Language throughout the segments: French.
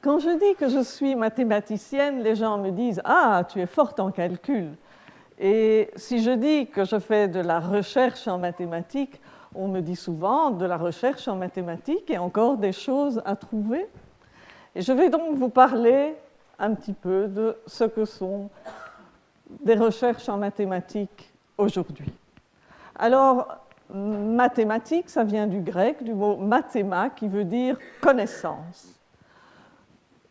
quand je dis que je suis mathématicienne, les gens me disent « Ah, tu es forte en calcul ». Et si je dis que je fais de la recherche en mathématiques, on me dit souvent de la recherche en mathématiques et encore des choses à trouver. Et je vais donc vous parler un petit peu de ce que sont des recherches en mathématiques aujourd'hui. Alors, mathématiques, ça vient du grec, du mot mathéma, qui veut dire connaissance.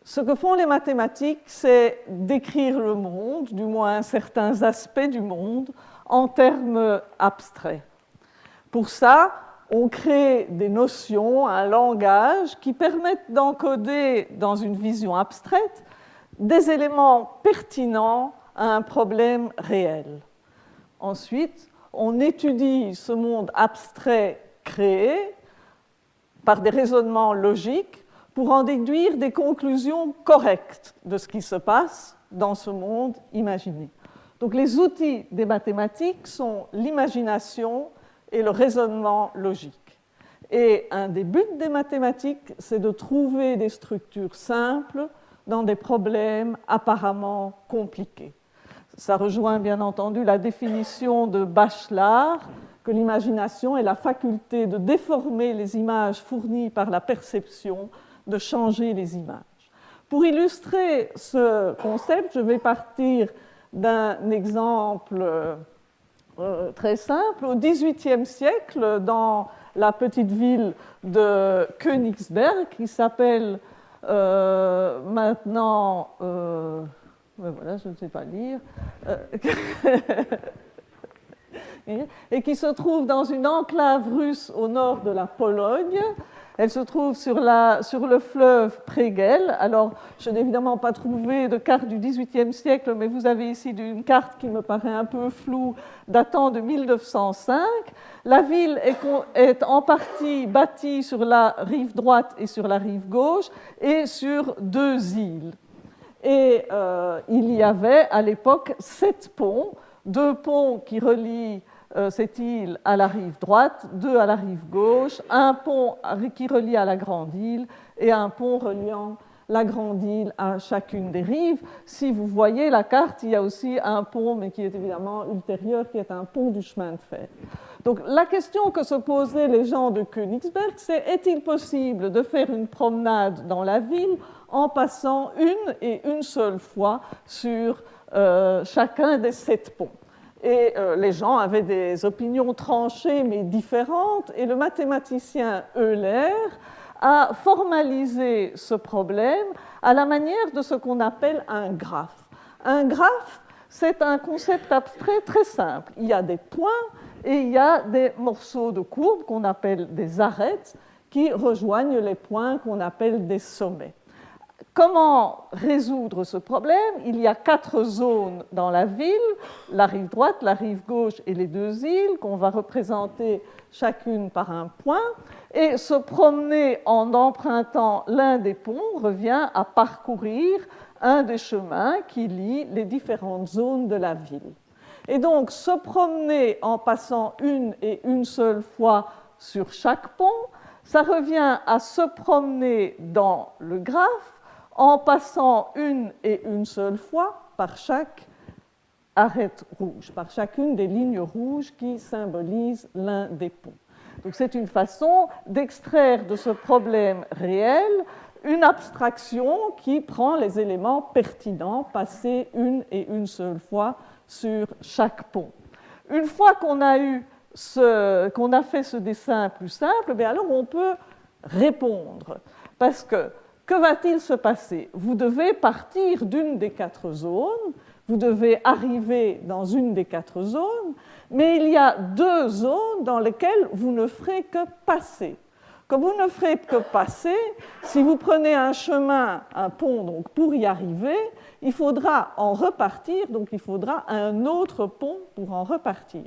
Ce que font les mathématiques, c'est décrire le monde, du moins certains aspects du monde, en termes abstraits. Pour ça, on crée des notions, un langage qui permettent d'encoder dans une vision abstraite des éléments pertinents à un problème réel. Ensuite, on étudie ce monde abstrait créé par des raisonnements logiques pour en déduire des conclusions correctes de ce qui se passe dans ce monde imaginé. Donc les outils des mathématiques sont l'imagination et le raisonnement logique. Et un des buts des mathématiques, c'est de trouver des structures simples dans des problèmes apparemment compliqués. Ça rejoint bien entendu la définition de Bachelard, que l'imagination est la faculté de déformer les images fournies par la perception, de changer les images. Pour illustrer ce concept, je vais partir d'un exemple très simple. Au XVIIIe siècle, dans la petite ville de Königsberg, qui s'appelle maintenant... voilà, je ne sais pas lire. Et qui se trouve dans une enclave russe au nord de la Pologne. Elle se trouve sur le fleuve Pregel. Alors, je n'ai évidemment pas trouvé de carte du XVIIIe siècle, mais vous avez ici une carte qui me paraît un peu floue, datant de 1905. La ville est en partie bâtie sur la rive droite et sur la rive gauche, et sur deux îles. Et il y avait à l'époque 7 ponts, 2 ponts qui relient cette île à la rive droite, 2 à la rive gauche, un pont qui relie à la grande île et un pont reliant la grande île à chacune des rives. Si vous voyez la carte, il y a aussi un pont, mais qui est évidemment ultérieur, qui est un pont du chemin de fer. Donc la question que se posaient les gens de Königsberg, c'est est-il possible de faire une promenade dans la ville en passant une et une seule fois sur chacun des 7 ponts? Et les gens avaient des opinions tranchées mais différentes, et le mathématicien Euler a formalisé ce problème à la manière de ce qu'on appelle un graphe. Un graphe, c'est un concept abstrait très simple. Il y a des points et il y a des morceaux de courbe qu'on appelle des arêtes qui rejoignent les points qu'on appelle des sommets. Comment résoudre ce problème? Il y a 4 zones dans la ville, la rive droite, la rive gauche et les 2 îles, qu'on va représenter chacune par un point. Et se promener en empruntant l'un des ponts revient à parcourir un des chemins qui lie les différentes zones de la ville. Et donc, se promener en passant une et une seule fois sur chaque pont, ça revient à se promener dans le graphe en passant une et une seule fois par chaque arête rouge, par chacune des lignes rouges qui symbolisent l'un des ponts. Donc c'est une façon d'extraire de ce problème réel une abstraction qui prend les éléments pertinents passés une et une seule fois sur chaque pont. Une fois qu'on a fait ce dessin plus simple, bien alors on peut répondre. Parce que va-t-il se passer? Vous devez partir d'une des 4 zones, vous devez arriver dans une des 4 zones, mais il y a 2 zones dans lesquelles vous ne ferez que passer. Comme vous ne ferez que passer, si vous prenez un chemin, un pont, donc pour y arriver, il faudra en repartir, donc il faudra un autre pont pour en repartir.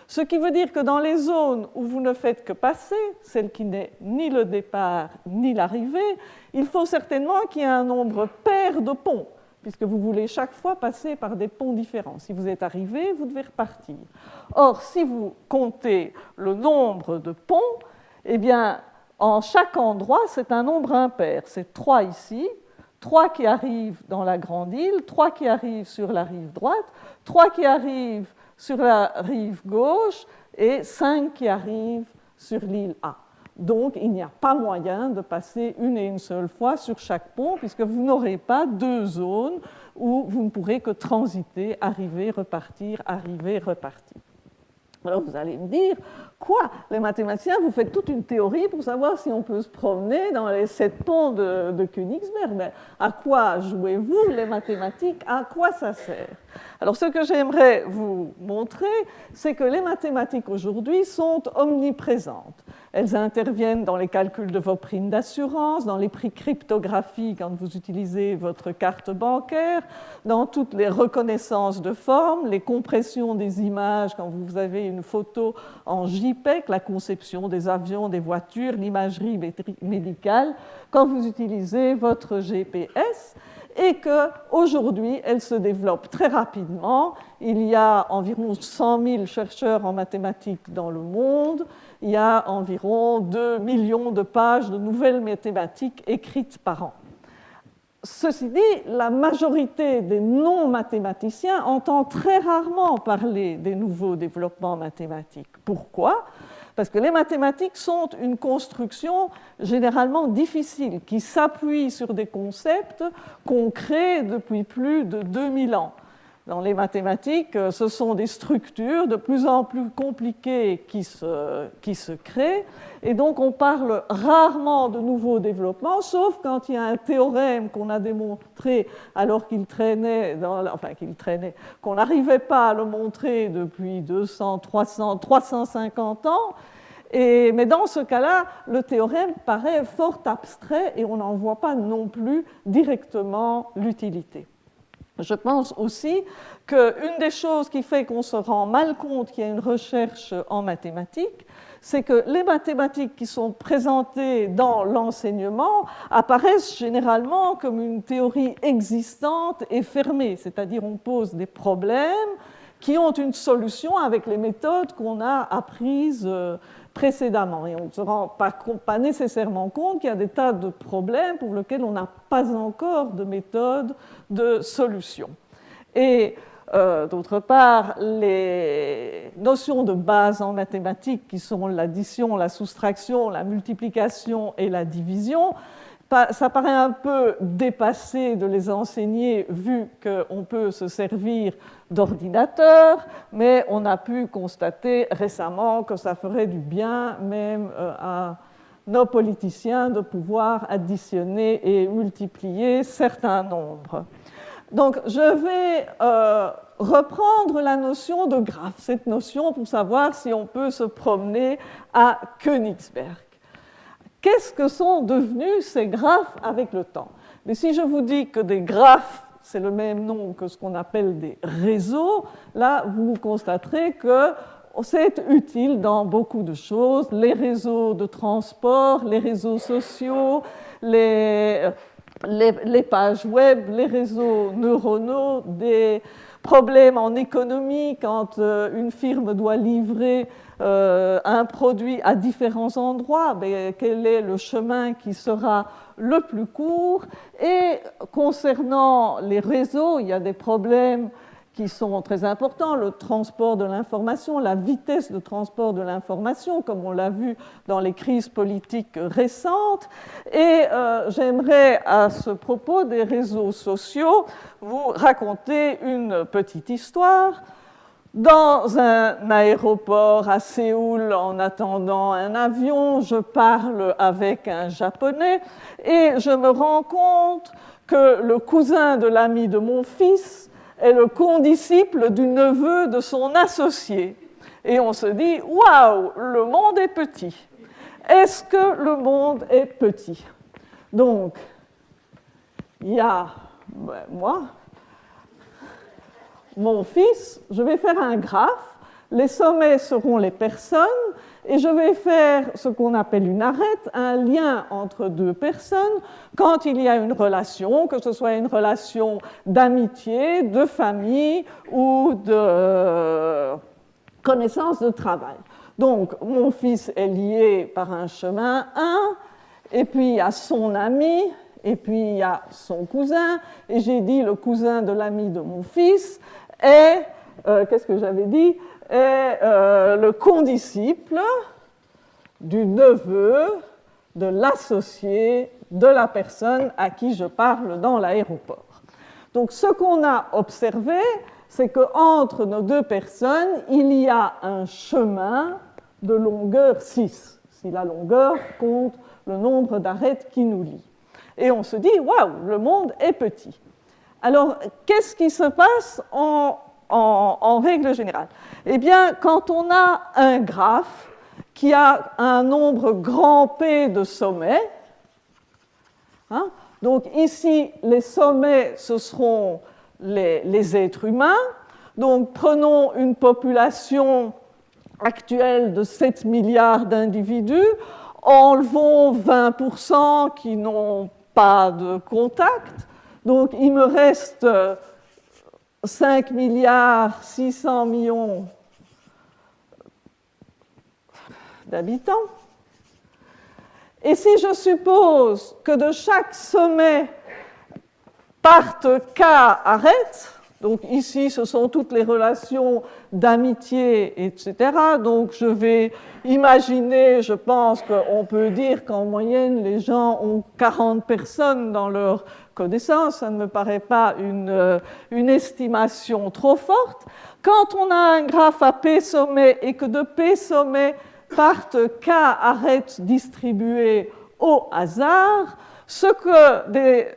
Ce qui veut dire que dans les zones où vous ne faites que passer, celle qui n'est ni le départ ni l'arrivée, il faut certainement qu'il y ait un nombre pair de ponts, puisque vous voulez chaque fois passer par des ponts différents. Si vous êtes arrivé, vous devez repartir. Or, si vous comptez le nombre de ponts, eh bien, en chaque endroit, c'est un nombre impair. C'est 3 ici, 3 qui arrivent dans la grande île, 3 qui arrivent sur la rive droite, 3 qui arrivent sur la rive gauche et 5 qui arrivent sur l'île A. Donc, il n'y a pas moyen de passer une et une seule fois sur chaque pont, puisque vous n'aurez pas 2 zones où vous ne pourrez que transiter, arriver, repartir, arriver, repartir. Alors, vous allez me dire, quoi? Les mathématiciens, vous faites toute une théorie pour savoir si on peut se promener dans les 7 ponts de Königsberg. Mais à quoi jouez-vous les mathématiques? À quoi ça sert? Alors, ce que j'aimerais vous montrer, c'est que les mathématiques aujourd'hui sont omniprésentes. Elles interviennent dans les calculs de vos primes d'assurance, dans les prix cryptographie quand vous utilisez votre carte bancaire, dans toutes les reconnaissances de formes, les compressions des images quand vous avez une photo en JPEG, la conception des avions, des voitures, l'imagerie médicale, quand vous utilisez votre GPS. Et qu'aujourd'hui, elle se développe très rapidement. Il y a environ 100 000 chercheurs en mathématiques dans le monde. Il y a environ 2 millions de pages de nouvelles mathématiques écrites par an. Ceci dit, la majorité des non-mathématiciens entend très rarement parler des nouveaux développements mathématiques. Pourquoi ? Parce que les mathématiques sont une construction généralement difficile, qui s'appuie sur des concepts qu'on crée depuis plus de 2000 ans. Dans les mathématiques, ce sont des structures de plus en plus compliquées qui se créent, et donc on parle rarement de nouveaux développements, sauf quand il y a un théorème qu'on a démontré alors qu'il traînait, qu'on n'arrivait pas à le montrer depuis 200, 300, 350 ans. Mais dans ce cas-là, le théorème paraît fort abstrait et on n'en voit pas non plus directement l'utilité. Je pense aussi qu'une des choses qui fait qu'on se rend mal compte qu'il y a une recherche en mathématiques, c'est que les mathématiques qui sont présentées dans l'enseignement apparaissent généralement comme une théorie existante et fermée, c'est-à-dire on pose des problèmes qui ont une solution avec les méthodes qu'on a apprises précédemment. Et on ne se rend pas nécessairement compte qu'il y a des tas de problèmes pour lesquels on n'a pas encore de méthode de solution. Et d'autre part, les notions de base en mathématiques, qui sont l'addition, la soustraction, la multiplication et la division, ça paraît un peu dépassé de les enseigner vu qu'on peut se servir d'ordinateur, mais on a pu constater récemment que ça ferait du bien même à nos politiciens de pouvoir additionner et multiplier certains nombres. Donc je vais reprendre la notion de graphe, cette notion pour savoir si on peut se promener à Königsberg. Qu'est-ce que sont devenus ces graphes avec le temps? Mais si je vous dis que des graphes, c'est le même nom que ce qu'on appelle des réseaux, là, vous constaterez que c'est utile dans beaucoup de choses. Les réseaux de transport, les réseaux sociaux, les pages web, les réseaux neuronaux, des problèmes en économie quand une firme doit livrer un produit à différents endroits, mais quel est le chemin qui sera le plus court? Et concernant les réseaux, il y a des problèmes qui sont très importants, le transport de l'information, la vitesse de transport de l'information, comme on l'a vu dans les crises politiques récentes. Et j'aimerais, à ce propos des réseaux sociaux, vous raconter une petite histoire. Dans un aéroport à Séoul, en attendant un avion, je parle avec un Japonais et je me rends compte que le cousin de l'ami de mon fils est le condisciple du neveu de son associé. Et on se dit, waouh, le monde est petit. Est-ce que le monde est petit? Donc, il y a moi, mon fils, je vais faire un graphe, les sommets seront les personnes, et je vais faire ce qu'on appelle une arête, un lien entre deux personnes, quand il y a une relation, que ce soit une relation d'amitié, de famille ou de connaissance de travail. Donc, mon fils est lié par un chemin 1, et puis il y a son ami, et puis il y a son cousin, et j'ai dit le cousin de l'ami de mon fils, est, qu'est-ce que j'avais dit, est le condisciple du neveu, de l'associé, de la personne à qui je parle dans l'aéroport. Donc ce qu'on a observé, c'est qu'entre nos deux personnes, il y a un chemin de longueur 6, si la longueur compte le nombre d'arêtes qui nous lient. Et on se dit, waouh, le monde est petit. Alors, qu'est-ce qui se passe en règle générale? Eh bien, quand on a un graphe qui a un nombre grand P de sommets, hein, donc ici, les sommets, ce seront les êtres humains. Donc, prenons une population actuelle de 7 milliards d'individus, enlevons 20% qui n'ont pas de contact. Donc, il me reste 5 milliards 600 millions d'habitants. Et si je suppose que de chaque sommet partent K arêtes, donc ici ce sont toutes les relations d'amitié, etc. Donc je vais imaginer, je pense qu'on peut dire qu'en moyenne les gens ont 40 personnes dans leur connaissance, ça ne me paraît pas une estimation trop forte. Quand on a un graphe à P sommets et que de P sommets partent K arêtes distribuées au hasard, ce que des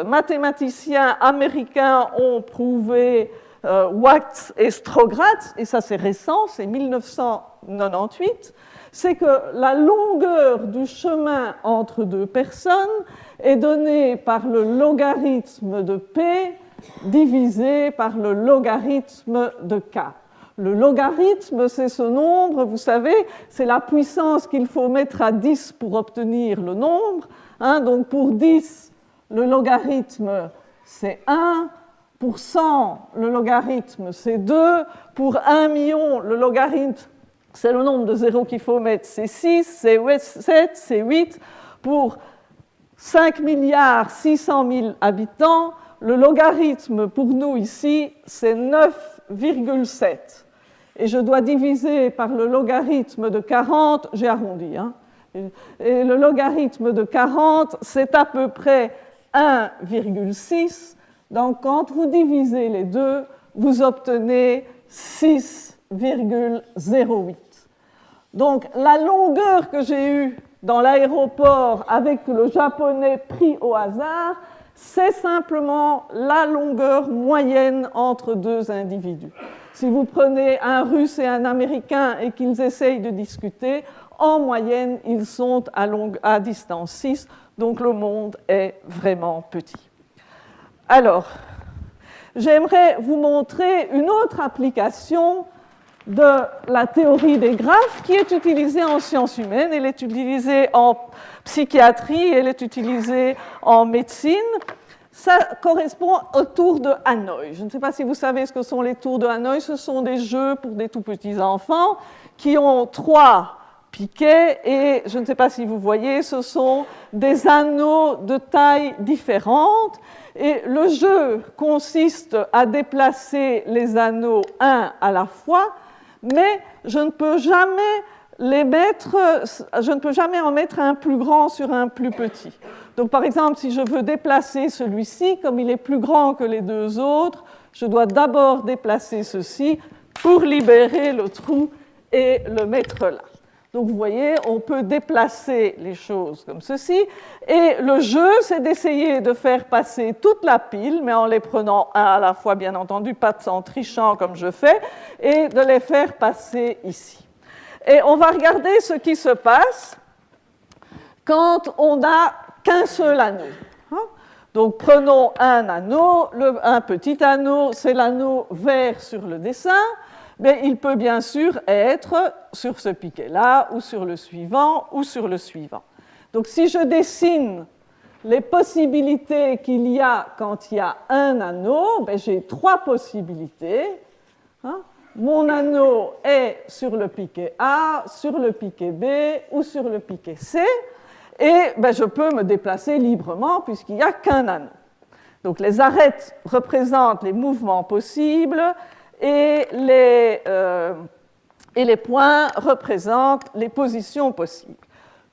mathématiciens américains ont prouvé, Watts et Strogatz, et ça c'est récent, c'est 1998, c'est que la longueur du chemin entre deux personnes est donnée par le logarithme de P divisé par le logarithme de K. Le logarithme, c'est ce nombre, vous savez, c'est la puissance qu'il faut mettre à 10 pour obtenir le nombre. Hein, donc pour 10, le logarithme, c'est 1. Pour 100, le logarithme, c'est 2. Pour 1 million, le logarithme, c'est le nombre de zéros qu'il faut mettre, c'est 6, c'est 7, c'est 8. Pour 5 milliards 600 000 habitants, le logarithme pour nous ici, c'est 9,7. Et je dois diviser par le logarithme de 40, j'ai arrondi, hein. Et le logarithme de 40, c'est à peu près 1,6. Donc, quand vous divisez les deux, vous obtenez 6,08. Donc, la longueur que j'ai eue dans l'aéroport avec le japonais pris au hasard, c'est simplement la longueur moyenne entre deux individus. Si vous prenez un Russe et un Américain et qu'ils essayent de discuter, en moyenne, ils sont à distance 6, donc le monde est vraiment petit. Alors, j'aimerais vous montrer une autre application de la théorie des graphes qui est utilisée en sciences humaines, elle est utilisée en psychiatrie, elle est utilisée en médecine. Ça correspond aux tours de Hanoï. Je ne sais pas si vous savez ce que sont les tours de Hanoï. Ce sont des jeux pour des tout petits enfants qui ont 3 piquets et je ne sais pas si vous voyez, ce sont des anneaux de taille différente. Et le jeu consiste à déplacer les anneaux un à la fois, mais je ne peux jamais en mettre un plus grand sur un plus petit. Donc, par exemple, si je veux déplacer celui-ci, comme il est plus grand que les deux autres, je dois d'abord déplacer ceci pour libérer le trou et le mettre là. Donc, vous voyez, on peut déplacer les choses comme ceci. Et le jeu, c'est d'essayer de faire passer toute la pile, mais en les prenant un à la fois, bien entendu, pas en trichant comme je fais, et de les faire passer ici. Et on va regarder ce qui se passe quand on n'a qu'un seul anneau. Donc, prenons un anneau, un petit anneau, c'est l'anneau vert sur le dessin, mais il peut bien sûr être sur ce piquet-là, ou sur le suivant, ou sur le suivant. Donc, si je dessine les possibilités qu'il y a quand il y a un anneau, j'ai 3 possibilités. Mon anneau est sur le piquet A, sur le piquet B ou sur le piquet C. et ben, je peux me déplacer librement puisqu'il n'y a qu'un anneau. Donc les arêtes représentent les mouvements possibles et les points représentent les positions possibles.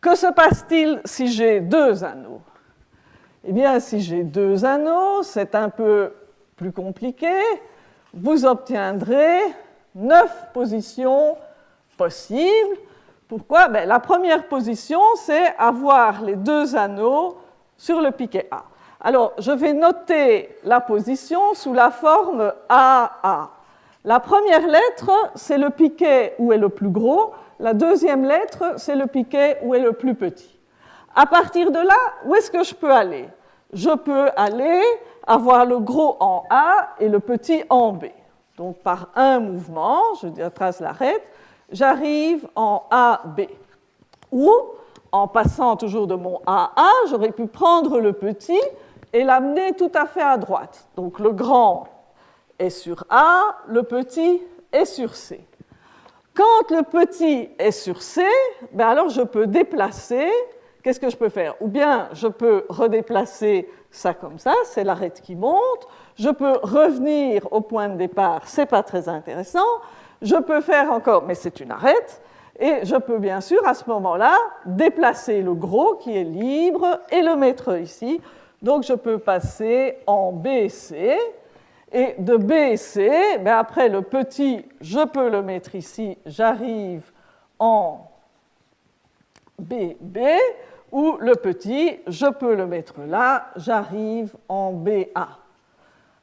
Que se passe-t-il si j'ai deux anneaux? Eh bien, si j'ai deux anneaux, c'est un peu plus compliqué. Vous obtiendrez 9 positions possibles. Pourquoi? Ben, la première position, c'est avoir les deux anneaux sur le piquet A. Alors, je vais noter la position sous la forme AA. La première lettre, c'est le piquet où est le plus gros. La deuxième lettre, c'est le piquet où est le plus petit. À partir de là, où est-ce que je peux aller? Je peux aller avoir le gros en A et le petit en B. Donc, par un mouvement, je trace l'arête, j'arrive en AB. Ou, en passant toujours de mon AA, j'aurais pu prendre le petit et l'amener tout à fait à droite. Donc, le grand est sur A, le petit est sur C. Quand le petit est sur C, ben alors je peux déplacer. Qu'est-ce que je peux faire? Ou bien je peux redéplacer ça comme ça, c'est l'arête qui monte. Je peux revenir au point de départ, ce n'est pas très intéressant. Je peux faire encore, mais c'est une arête. Et je peux bien sûr à ce moment-là déplacer le gros qui est libre et le mettre ici. Donc je peux passer en BC. Et de B et C, ben après le petit, je peux le mettre ici, j'arrive en BB, ou le petit, je peux le mettre là, j'arrive en BA.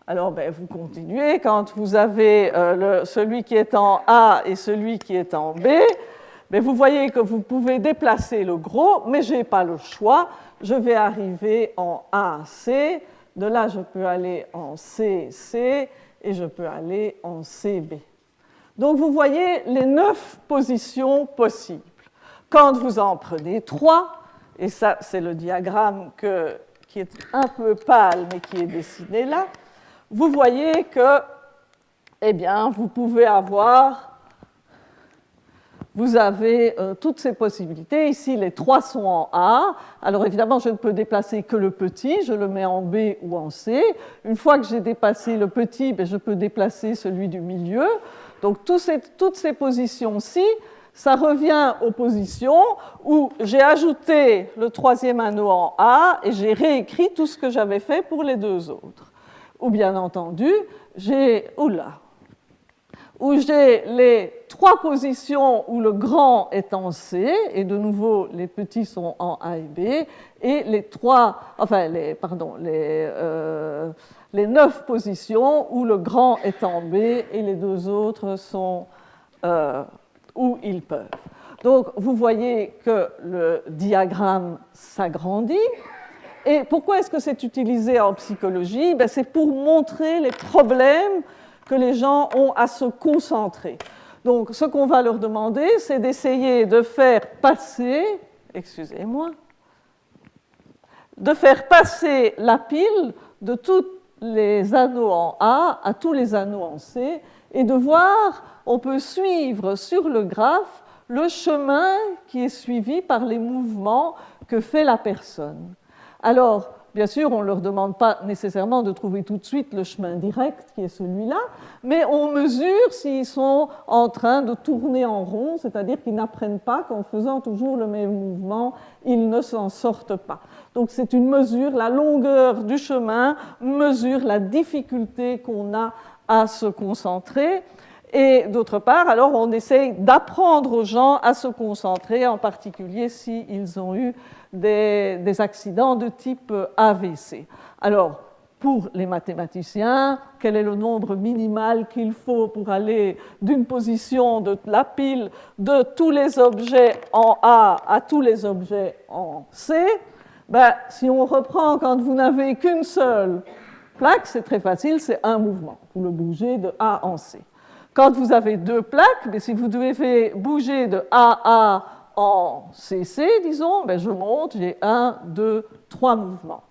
Alors ben, vous continuez, quand vous avez celui qui est en A et celui qui est en B, ben, vous voyez que vous pouvez déplacer le gros, mais je n'ai pas le choix, je vais arriver en AC. De là, je peux aller en CC et je peux aller en CB. Donc, vous voyez les 9 positions possibles. Quand vous en prenez 3, et ça, c'est le diagramme qui est un peu pâle, mais qui est dessiné là, vous voyez que, eh bien, vous avez toutes ces possibilités. Ici, les 3 sont en A. Alors, évidemment, je ne peux déplacer que le petit. Je le mets en B ou en C. Une fois que j'ai déplacé le petit, je peux déplacer celui du milieu. Donc, toutes ces positions-ci, ça revient aux positions où j'ai ajouté le troisième anneau en A et j'ai réécrit tout ce que j'avais fait pour les deux autres. Ou bien entendu, j'ai les 3 positions où le grand est en C, et de nouveau les petits sont en A et B, et les 9 positions où le grand est en B et les deux autres sont où ils peuvent. Donc vous voyez que le diagramme s'agrandit. Et pourquoi est-ce que c'est utilisé en psychologie? C'est pour montrer les problèmes que les gens ont à se concentrer. Donc, ce qu'on va leur demander, c'est d'essayer de faire passer, la pile de tous les anneaux en A à tous les anneaux en C, et de voir, on peut suivre sur le graphe le chemin qui est suivi par les mouvements que fait la personne. Alors, bien sûr, on ne leur demande pas nécessairement de trouver tout de suite le chemin direct qui est celui-là, mais on mesure s'ils sont en train de tourner en rond, c'est-à-dire qu'ils n'apprennent pas qu'en faisant toujours le même mouvement, ils ne s'en sortent pas. Donc c'est une mesure, la longueur du chemin mesure la difficulté qu'on a à se concentrer. Et d'autre part, alors on essaye d'apprendre aux gens à se concentrer, en particulier s'ils ont eu des accidents de type AVC. Alors, pour les mathématiciens, quel est le nombre minimal qu'il faut pour aller d'une position de la pile de tous les objets en A à tous les objets en C? Si on reprend quand vous n'avez qu'une seule plaque, c'est très facile, c'est un mouvement. Vous le bougez de A en C. Quand vous avez 2 plaques, si vous devez bouger de AA en CC, disons, je monte, j'ai 1, 2, 3 mouvements.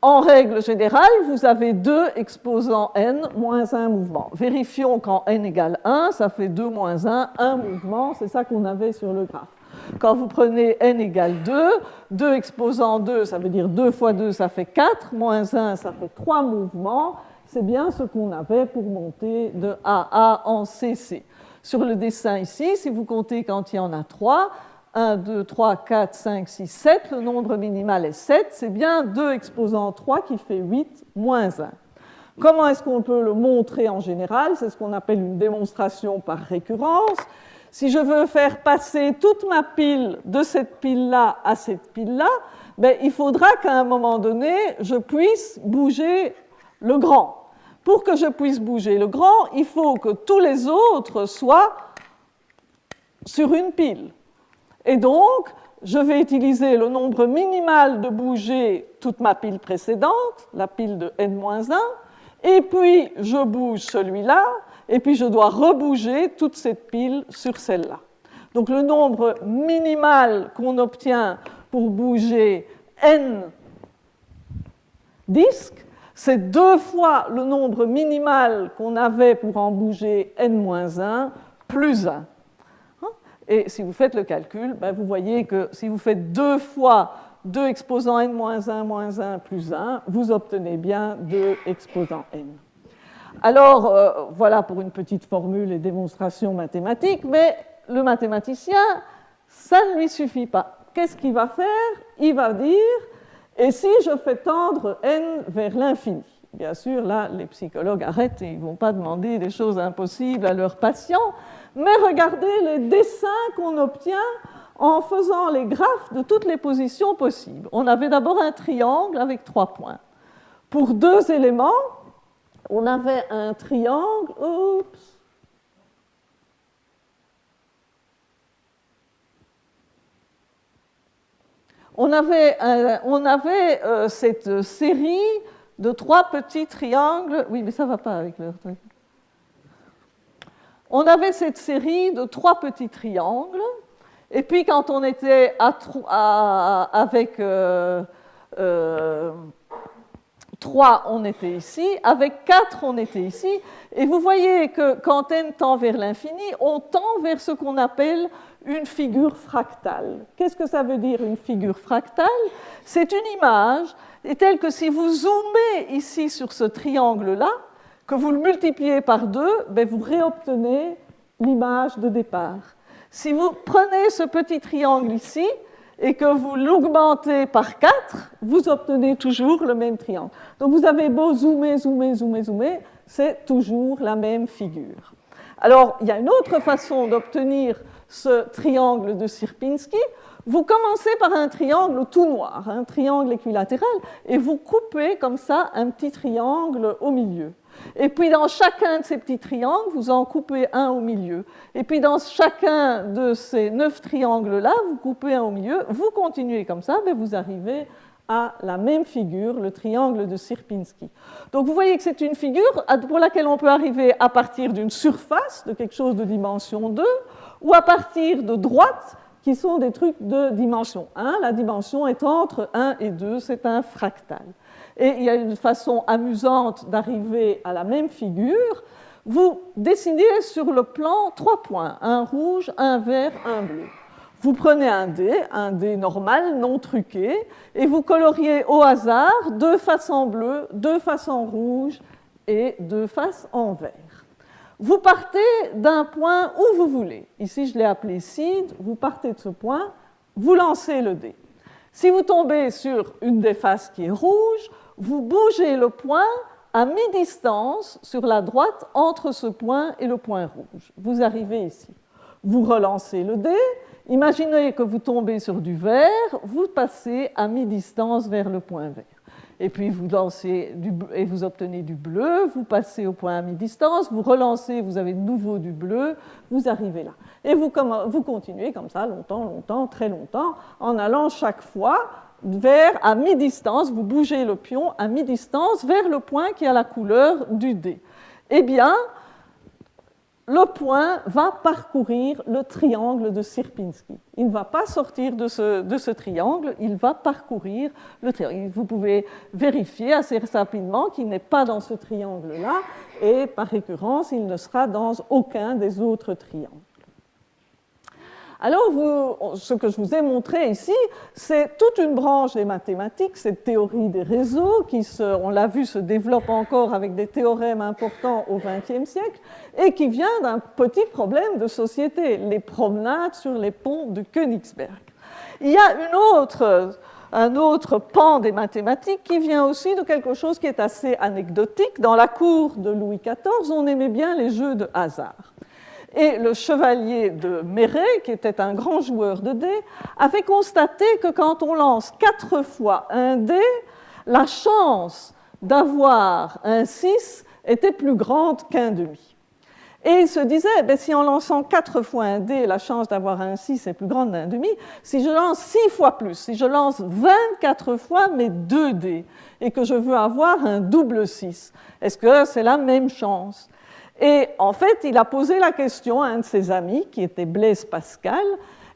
En règle générale, vous avez 2 exposants n moins 1 mouvement. Vérifions qu'en n égale 1, ça fait 2 moins 1, 1 mouvement, c'est ça qu'on avait sur le graphe. quand vous prenez n égale 2, 2 exposant 2, ça veut dire 2 fois 2, ça fait 4, moins 1, ça fait 3 mouvements. C'est bien ce qu'on avait pour monter de AA en CC. Sur le dessin ici, si vous comptez quand il y en a 3, 1, 2, 3, 4, 5, 6, 7, le nombre minimal est 7, c'est bien 2 exposant 3 qui fait 8 moins 1. Comment est-ce qu'on peut le montrer en général? C'est ce qu'on appelle une démonstration par récurrence. Si je veux faire passer toute ma pile de cette pile-là à cette pile-là, ben, il faudra qu'à un moment donné, je puisse bouger le grand. Pour que je puisse bouger le grand, il faut que tous les autres soient sur une pile. Et donc, je vais utiliser le nombre minimal de bouger toute ma pile précédente, la pile de n-1, et puis je bouge celui-là, et puis je dois rebouger toute cette pile sur celle-là. Donc le nombre minimal qu'on obtient pour bouger n disques, c'est 2 fois le nombre minimal qu'on avait pour en bouger n-1 plus 1. Et si vous faites le calcul, ben vous voyez que si vous faites 2 fois 2 exposant n-1 moins 1 plus 1, vous obtenez bien 2 exposant n. Alors, voilà pour une petite formule et démonstration mathématique, mais le mathématicien, ça ne lui suffit pas. Qu'est-ce qu'il va faire? Il va dire, et si je fais tendre n vers l'infini? Bien sûr, là, les psychologues arrêtent et ils ne vont pas demander des choses impossibles à leurs patients, mais regardez les dessins qu'on obtient en faisant les graphes de toutes les positions possibles. On avait d'abord un triangle avec 3 points. Pour 2 éléments, on avait un triangle. Oups. On avait cette série de 3 petits triangles. Oui, mais ça ne va pas avec leur truc. On avait cette série de 3 petits triangles. Et puis, quand on était avec 3, on était ici. Avec 4, on était ici. Et vous voyez que quand n tend vers l'infini, on tend vers ce qu'on appelle une figure fractale. Qu'est-ce que ça veut dire, une figure fractale? C'est une image, et telle que si vous zoomez ici sur ce triangle-là, que vous le multipliez par 2, ben vous réobtenez l'image de départ. Si vous prenez ce petit triangle ici et que vous l'augmentez par 4, vous obtenez toujours le même triangle. Donc vous avez beau zoomer, c'est toujours la même figure. Alors, il y a une autre façon d'obtenir ce triangle de Sierpinski. Vous commencez par un triangle tout noir, un triangle équilatéral, et vous coupez comme ça un petit triangle au milieu. Et puis dans chacun de ces petits triangles, vous en coupez un au milieu. Et puis dans chacun de ces 9 triangles-là, vous coupez un au milieu. Vous continuez comme ça, mais vous arrivez à la même figure, le triangle de Sierpinski. Donc vous voyez que c'est une figure pour laquelle on peut arriver à partir d'une surface, de quelque chose de dimension 2, ou à partir de droites, qui sont des trucs de dimension 1. La dimension est entre 1 et 2, c'est un fractal. Et il y a une façon amusante d'arriver à la même figure. Vous dessinez sur le plan 3 points, un rouge, un vert, un bleu. Vous prenez un dé normal, non truqué, et vous coloriez au hasard 2 faces en bleu, 2 faces en rouge et 2 faces en vert. Vous partez d'un point où vous voulez. Ici, je l'ai appelé seed. Vous partez de ce point, vous lancez le dé. Si vous tombez sur une des faces qui est rouge, vous bougez le point à mi-distance sur la droite entre ce point et le point rouge. Vous arrivez ici. Vous relancez le dé. Imaginez que vous tombez sur du vert, vous passez à mi-distance vers le point vert. Et puis vous lancez et vous obtenez du bleu, vous passez au point à mi-distance, vous relancez, vous avez de nouveau du bleu, vous arrivez là. Et vous continuez comme ça longtemps, très longtemps, en allant chaque fois vers à mi-distance, vous bougez le pion à mi-distance vers le point qui a la couleur du dé. Eh bien, le point va parcourir le triangle de Sierpinski. Il ne va pas sortir de ce triangle, il va parcourir le triangle. Vous pouvez vérifier assez rapidement qu'il n'est pas dans ce triangle-là, et par récurrence, il ne sera dans aucun des autres triangles. Alors, ce que je vous ai montré ici, c'est toute une branche des mathématiques, cette théorie des réseaux, qui, on l'a vu, se développe encore avec des théorèmes importants au XXe siècle, et qui vient d'un petit problème de société, les promenades sur les ponts de Königsberg. Il y a un autre pan des mathématiques qui vient aussi de quelque chose qui est assez anecdotique. Dans la cour de Louis XIV, on aimait bien les jeux de hasard. Et le chevalier de Méret, qui était un grand joueur de dés, avait constaté que quand on lance 4 fois un dé, la chance d'avoir un 6 était plus grande qu'un demi. Et il se disait, si en lançant 4 fois un dé, la chance d'avoir un 6 est plus grande d'un demi, si je lance 6 fois plus, si je lance 24 fois mes 2 dés, et que je veux avoir un double 6, est-ce que c'est la même chance ? Et en fait, il a posé la question à un de ses amis, qui était Blaise Pascal,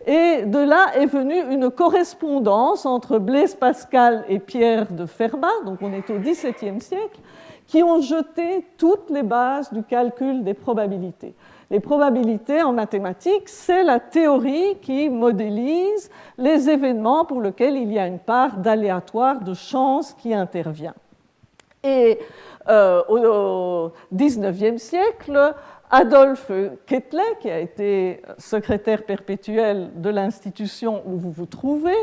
et de là est venue une correspondance entre Blaise Pascal et Pierre de Fermat, donc on est au XVIIe siècle, qui ont jeté toutes les bases du calcul des probabilités. Les probabilités en mathématiques, c'est la théorie qui modélise les événements pour lesquels il y a une part d'aléatoire, de chance qui intervient. Et au XIXe siècle, Adolphe Quetelet, qui a été secrétaire perpétuel de l'institution où vous vous trouvez,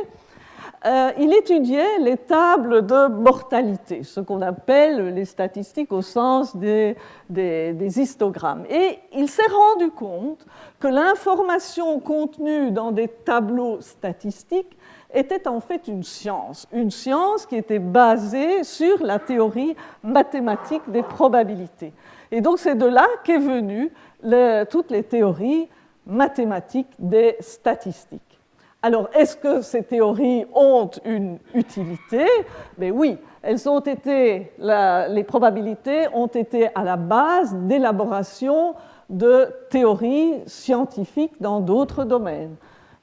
il étudiait les tables de mortalité, ce qu'on appelle les statistiques au sens des histogrammes. Et il s'est rendu compte que l'information contenue dans des tableaux statistiques était en fait une science qui était basée sur la théorie mathématique des probabilités. Et donc c'est de là qu'est venue toutes les théories mathématiques des statistiques. Alors, est-ce que ces théories ont une utilité ? Mais oui, les probabilités ont été à la base d'élaboration de théories scientifiques dans d'autres domaines.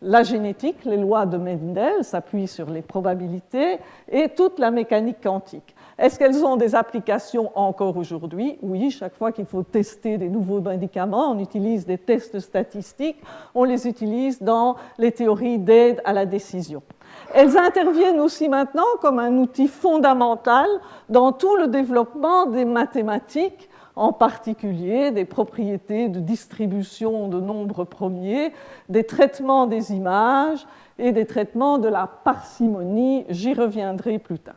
La génétique, les lois de Mendel s'appuient sur les probabilités et toute la mécanique quantique. Est-ce qu'elles ont des applications encore aujourd'hui ? Oui, chaque fois qu'il faut tester des nouveaux médicaments, on utilise des tests statistiques, on les utilise dans les théories d'aide à la décision. Elles interviennent aussi maintenant comme un outil fondamental dans tout le développement des mathématiques, en particulier des propriétés de distribution de nombres premiers, des traitements des images et des traitements de la parcimonie. J'y reviendrai plus tard.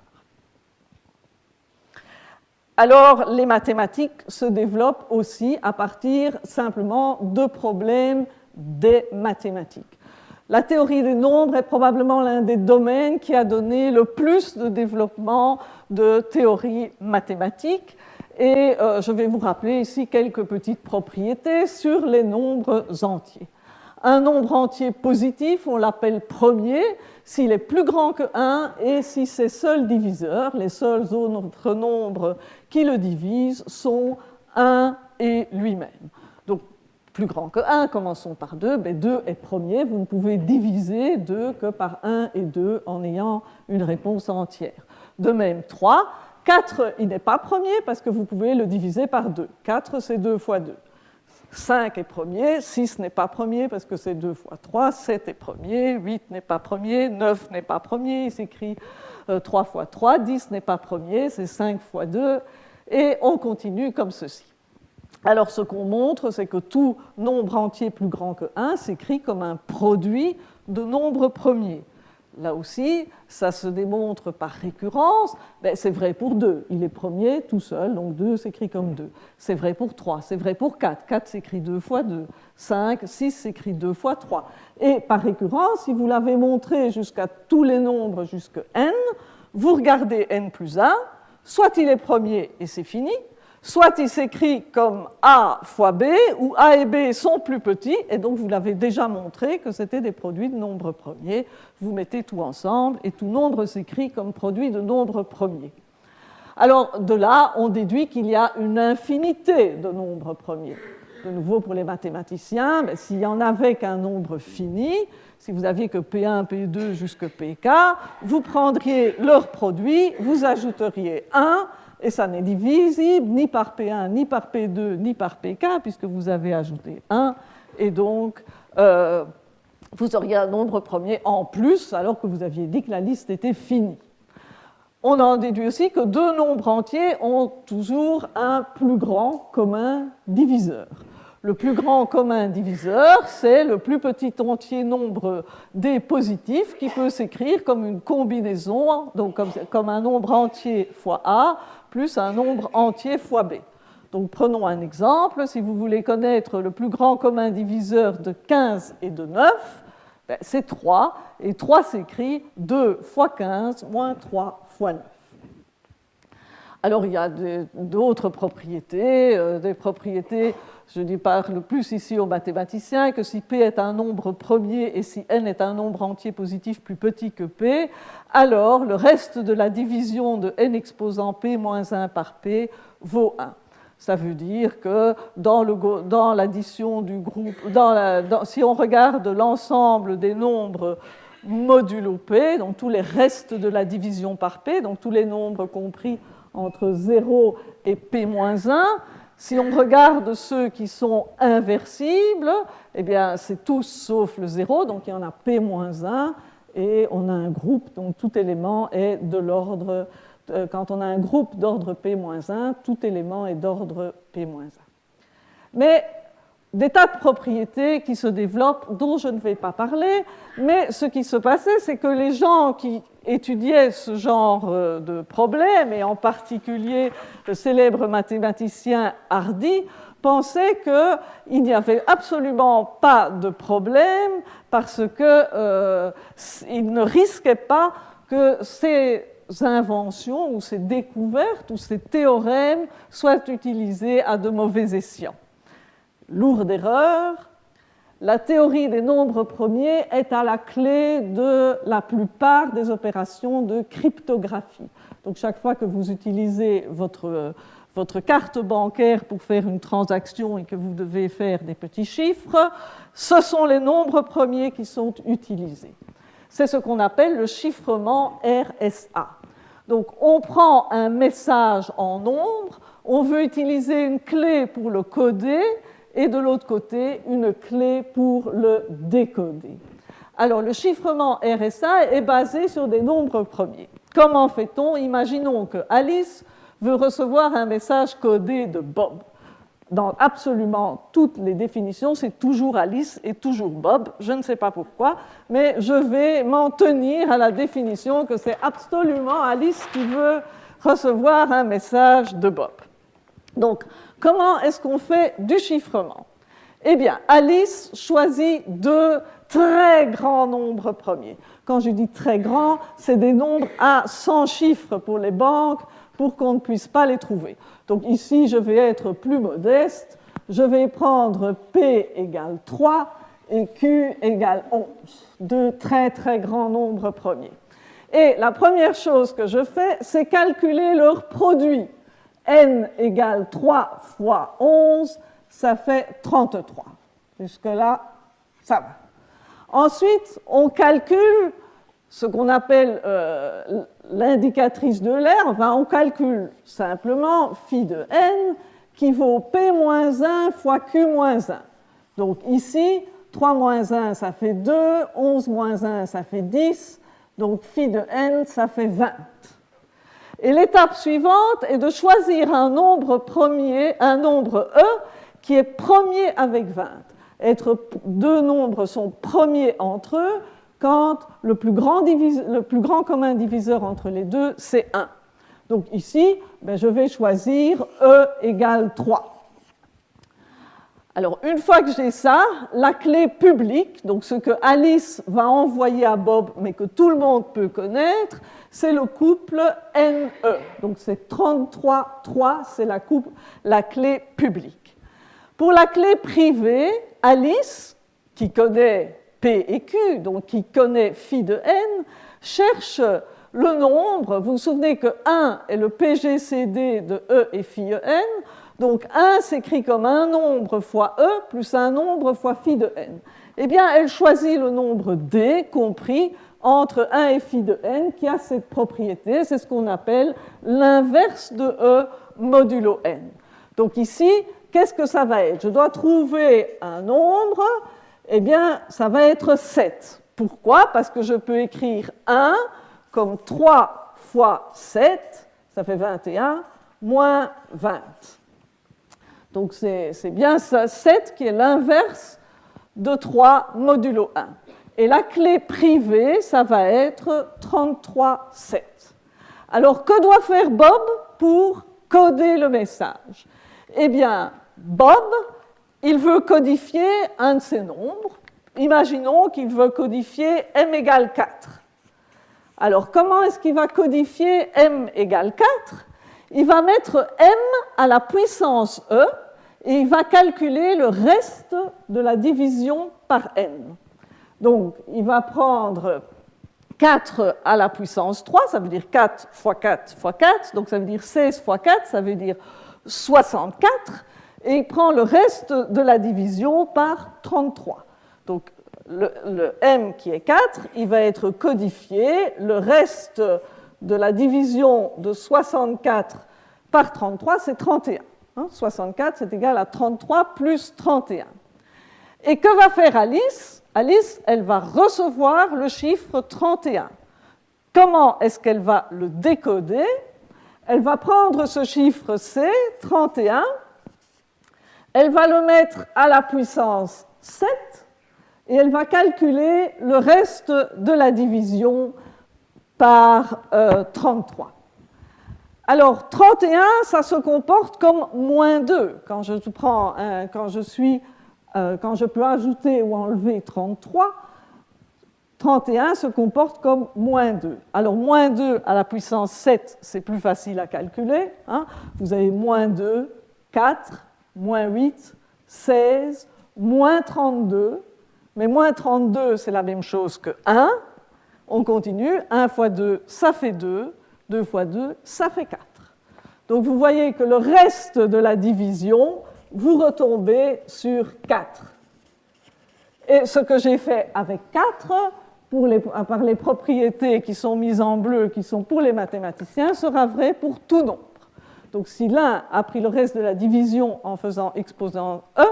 Alors, les mathématiques se développent aussi à partir simplement de problèmes des mathématiques. La théorie des nombres est probablement l'un des domaines qui a donné le plus de développement de théories mathématiques. Et je vais vous rappeler ici quelques petites propriétés sur les nombres entiers. Un nombre entier positif, on l'appelle premier s'il est plus grand que 1 et si ses seuls diviseurs, les seuls autres nombres qui le divisent, sont 1 et lui-même. Donc, plus grand que 1, commençons par 2, 2 est premier, vous ne pouvez diviser 2 que par 1 et 2 en ayant une réponse entière. De même, 3, 4, il n'est pas premier parce que vous pouvez le diviser par 2. 4, c'est 2 fois 2. 5 est premier, 6 n'est pas premier parce que c'est 2 fois 3, 7 est premier, 8 n'est pas premier, 9 n'est pas premier, il s'écrit 3 fois 3, 10 n'est pas premier, c'est 5 fois 2, et on continue comme ceci. Alors ce qu'on montre, c'est que tout nombre entier plus grand que 1 s'écrit comme un produit de nombres premiers. Là aussi, ça se démontre par récurrence. C'est vrai pour 2, il est premier tout seul, donc 2 s'écrit comme 2. C'est vrai pour 3, c'est vrai pour 4, 4 s'écrit 2 fois 2. 5, 6 s'écrit 2 fois 3. Et par récurrence, si vous l'avez montré jusqu'à tous les nombres jusqu'à n, vous regardez n plus 1, soit il est premier et c'est fini, soit il s'écrit comme A fois B, où A et B sont plus petits, et donc vous l'avez déjà montré que c'était des produits de nombres premiers. Vous mettez tout ensemble, et tout nombre s'écrit comme produit de nombres premiers. Alors, de là, on déduit qu'il y a une infinité de nombres premiers. De nouveau, pour les mathématiciens, s'il y en avait qu'un nombre fini, si vous aviez que P1, P2 jusqu'à Pk, vous prendriez leur produit, vous ajouteriez 1, et ça n'est divisible ni par P1, ni par P2, ni par Pk, puisque vous avez ajouté 1, et donc vous auriez un nombre premier en plus, alors que vous aviez dit que la liste était finie. On en déduit aussi que deux nombres entiers ont toujours un plus grand commun diviseur. Le plus grand commun diviseur, c'est le plus petit entier nombre D positif qui peut s'écrire comme une combinaison, donc comme un nombre entier fois A plus un nombre entier fois B. Donc prenons un exemple. Si vous voulez connaître le plus grand commun diviseur de 15 et de 9, c'est 3, et 3 s'écrit 2 fois 15 moins 3 fois 9. Alors il y a d'autres propriétés, des propriétés, je parle plus ici aux mathématiciens, que si P est un nombre premier et si N est un nombre entier positif plus petit que P, alors le reste de la division de N exposant P moins 1 par P vaut 1. Ça veut dire que dans l'addition du groupe, si on regarde l'ensemble des nombres modulo P, donc tous les restes de la division par P, donc tous les nombres compris entre 0 et P-1, si on regarde ceux qui sont inversibles, eh bien c'est tous sauf le 0, donc il y en a P-1, et on a un groupe, donc tout élément est de l'ordre. Quand on a un groupe d'ordre P-1, tout élément est d'ordre P-1. Mais des tas de propriétés qui se développent, dont je ne vais pas parler, mais ce qui se passait, c'est que les gens qui étudiaient ce genre de problème, et en particulier le célèbre mathématicien Hardy, pensaient qu'il n'y avait absolument pas de problème parce qu'ils ne risquaient pas que ces inventions ou ces découvertes ou ces théorèmes soient utilisés à de mauvais escients. Lourde erreur, la théorie des nombres premiers est à la clé de la plupart des opérations de cryptographie. Donc chaque fois que vous utilisez votre carte bancaire pour faire une transaction et que vous devez faire des petits chiffres, ce sont les nombres premiers qui sont utilisés. C'est ce qu'on appelle le chiffrement RSA. Donc, on prend un message en nombres, on veut utiliser une clé pour le coder et de l'autre côté, une clé pour le décoder. Alors, le chiffrement RSA est basé sur des nombres premiers. Comment fait-on? Imaginons que Alice veut recevoir un message codé de Bob. Dans absolument toutes les définitions, c'est toujours Alice et toujours Bob. Je ne sais pas pourquoi, mais je vais m'en tenir à la définition que c'est absolument Alice qui veut recevoir un message de Bob. Donc, comment est-ce qu'on fait du chiffrement? Eh bien, Alice choisit deux très grands nombres premiers. Quand je dis très grands, c'est des nombres à 100 chiffres pour les banques, pour qu'on ne puisse pas les trouver. Donc ici, je vais être plus modeste. Je vais prendre P égale 3 et Q égale 11. Deux très, très grands nombres premiers. Et la première chose que je fais, c'est calculer leur produit. N égale 3 fois 11, ça fait 33. Jusque-là, ça va. Ensuite, on calcule ce qu'on appelle l'indicatrice de l'air, enfin, on calcule simplement phi de n qui vaut P-1 fois Q-1. Donc ici, 3-1, ça fait 2, 11-1, ça fait 10, donc phi de n, ça fait 20. Et l'étape suivante est de choisir un nombre premier, un nombre E, qui est premier avec 20. Deux nombres sont premiers entre eux, quand le plus grand commun diviseur entre les deux, c'est 1. Donc ici, je vais choisir E égale 3. Alors, une fois que j'ai ça, la clé publique, donc ce que Alice va envoyer à Bob, mais que tout le monde peut connaître, c'est le couple NE. Donc c'est 33, 3, c'est la clé publique. Pour la clé privée, Alice, qui connaît P et Q, donc qui connaît phi de n, cherche le nombre. Vous vous souvenez que 1 est le PGCD de E et phi de n, donc 1 s'écrit comme un nombre fois E plus un nombre fois phi de n. Eh bien, elle choisit le nombre D compris entre 1 et phi de n qui a cette propriété, c'est ce qu'on appelle l'inverse de E modulo n. Donc ici, qu'est-ce que ça va être? Je dois trouver un nombre. eh bien, ça va être 7. Pourquoi? Parce que je peux écrire 1 comme 3 fois 7, ça fait 21, moins 20. Donc, c'est bien ça, 7 qui est l'inverse de 3 modulo 1. Et la clé privée, ça va être 33, 7. Alors, que doit faire Bob pour coder le message? Eh bien, Bob, il veut codifier un de ces nombres. Imaginons qu'il veut codifier m égale 4. Alors, comment est-ce qu'il va codifier m égale 4? Il va mettre m à la puissance e et il va calculer le reste de la division par n. Donc, il va prendre 4 à la puissance 3, ça veut dire 4 fois 4 fois 4, donc ça veut dire 16 fois 4, ça veut dire 64, et il prend le reste de la division par 33. Donc, le m qui est 4, il va être codifié, le reste de la division de 64 par 33, c'est 31. 64, c'est égal à 33 plus 31. Et que va faire Alice? Alice, elle va recevoir le chiffre 31. Comment est-ce qu'elle va le décoder? Elle va prendre ce chiffre C, 31, elle va le mettre à la puissance 7 et elle va calculer le reste de la division par 33. Alors, 31, ça se comporte comme moins 2. Quand je peux ajouter ou enlever 33, 31 se comporte comme moins 2. Alors, moins 2 à la puissance 7, c'est plus facile à calculer. Vous avez moins 2, 4, moins 8, 16, moins 32. Mais moins 32, c'est la même chose que 1. On continue. 1 fois 2, ça fait 2. 2 fois 2, ça fait 4. Donc, vous voyez que le reste de la division, vous retombez sur 4. Et ce que j'ai fait avec 4, par les propriétés qui sont mises en bleu, qui sont pour les mathématiciens, sera vrai pour tout nombre. Donc, si l'un a pris le reste de la division en faisant exposant E,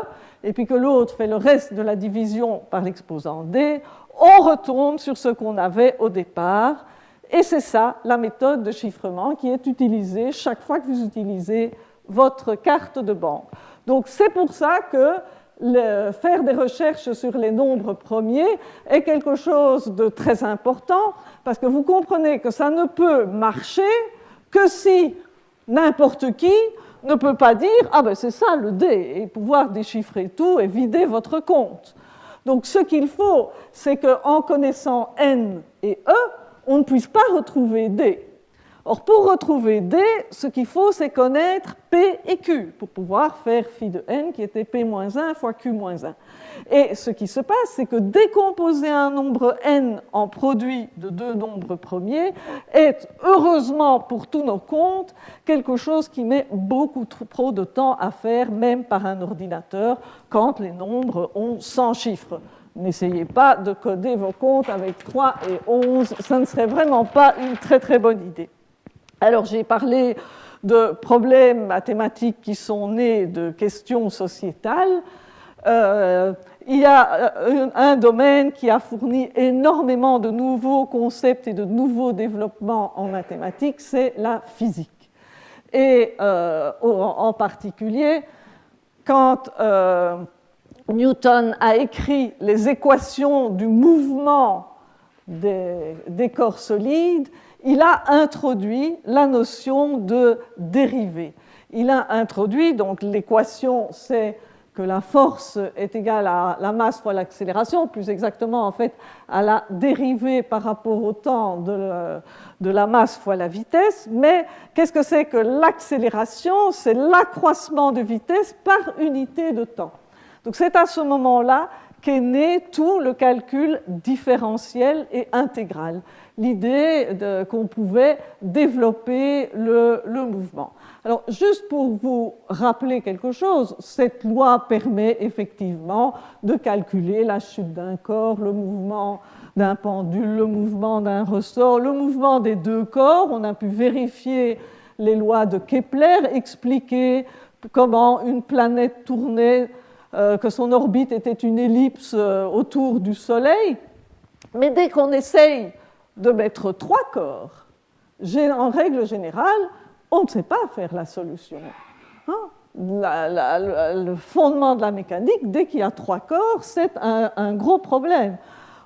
et puis que l'autre fait le reste de la division par l'exposant D, on retombe sur ce qu'on avait au départ. Et c'est ça, la méthode de chiffrement qui est utilisée chaque fois que vous utilisez votre carte de banque. Donc, c'est pour ça que faire des recherches sur les nombres premiers est quelque chose de très important, parce que vous comprenez que ça ne peut marcher que si n'importe qui ne peut pas dire « Ah ben c'est ça le D » et pouvoir déchiffrer tout et vider votre compte. Donc, ce qu'il faut, c'est qu'en connaissant N et E, on ne puisse pas retrouver D. Or, pour retrouver D, ce qu'il faut, c'est connaître P et Q pour pouvoir faire phi de n qui était P-1 fois Q-1. Et ce qui se passe, c'est que décomposer un nombre n en produit de deux nombres premiers est, heureusement pour tous nos comptes, quelque chose qui met beaucoup trop de temps à faire, même par un ordinateur, quand les nombres ont 100 chiffres. N'essayez pas de coder vos comptes avec 3 et 11, ça ne serait vraiment pas une très très bonne idée. Alors, j'ai parlé de problèmes mathématiques qui sont nés de questions sociétales. Il y a un domaine qui a fourni énormément de nouveaux concepts et de nouveaux développements en mathématiques, c'est la physique. Et en particulier, quand Newton a écrit les équations du mouvement des corps solides, il a introduit la notion de dérivée. Il a introduit, donc l'équation, c'est que la force est égale à la masse fois l'accélération, plus exactement en fait à la dérivée par rapport au temps de la masse fois la vitesse. Mais qu'est-ce que c'est que l'accélération? C'est l'accroissement de vitesse par unité de temps. Donc c'est à ce moment-là qu'est né tout le calcul différentiel et intégral, l'idée qu'on pouvait développer le mouvement. Alors, juste pour vous rappeler quelque chose, cette loi permet effectivement de calculer la chute d'un corps, le mouvement d'un pendule, le mouvement d'un ressort, le mouvement des deux corps. On a pu vérifier les lois de Kepler, expliquer comment une planète tournait que son orbite était une ellipse autour du Soleil. Mais dès qu'on essaye de mettre 3 corps, en règle générale, on ne sait pas faire la solution. Le fondement de la mécanique, dès qu'il y a 3 corps, c'est un gros problème.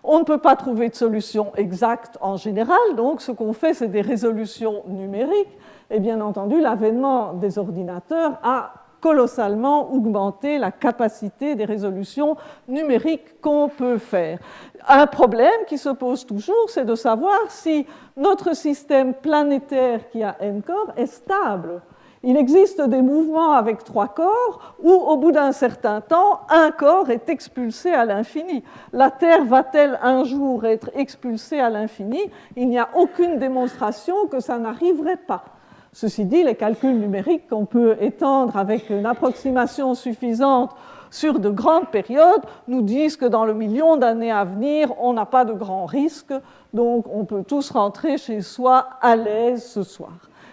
On ne peut pas trouver de solution exacte en général, donc ce qu'on fait, c'est des résolutions numériques. Et bien entendu, l'avènement des ordinateurs a colossalement augmenté la capacité des résolutions numériques qu'on peut faire. Un problème qui se pose toujours, c'est de savoir si notre système planétaire qui a n corps est stable. Il existe des mouvements avec 3 corps où, au bout d'un certain temps, un corps est expulsé à l'infini. La Terre va-t-elle un jour être expulsée à l'infini? Il n'y a aucune démonstration que ça n'arriverait pas. Ceci dit, les calculs numériques qu'on peut étendre avec une approximation suffisante sur de grandes périodes nous disent que dans le million d'années à venir, on n'a pas de grands risques, donc on peut tous rentrer chez soi à l'aise ce soir.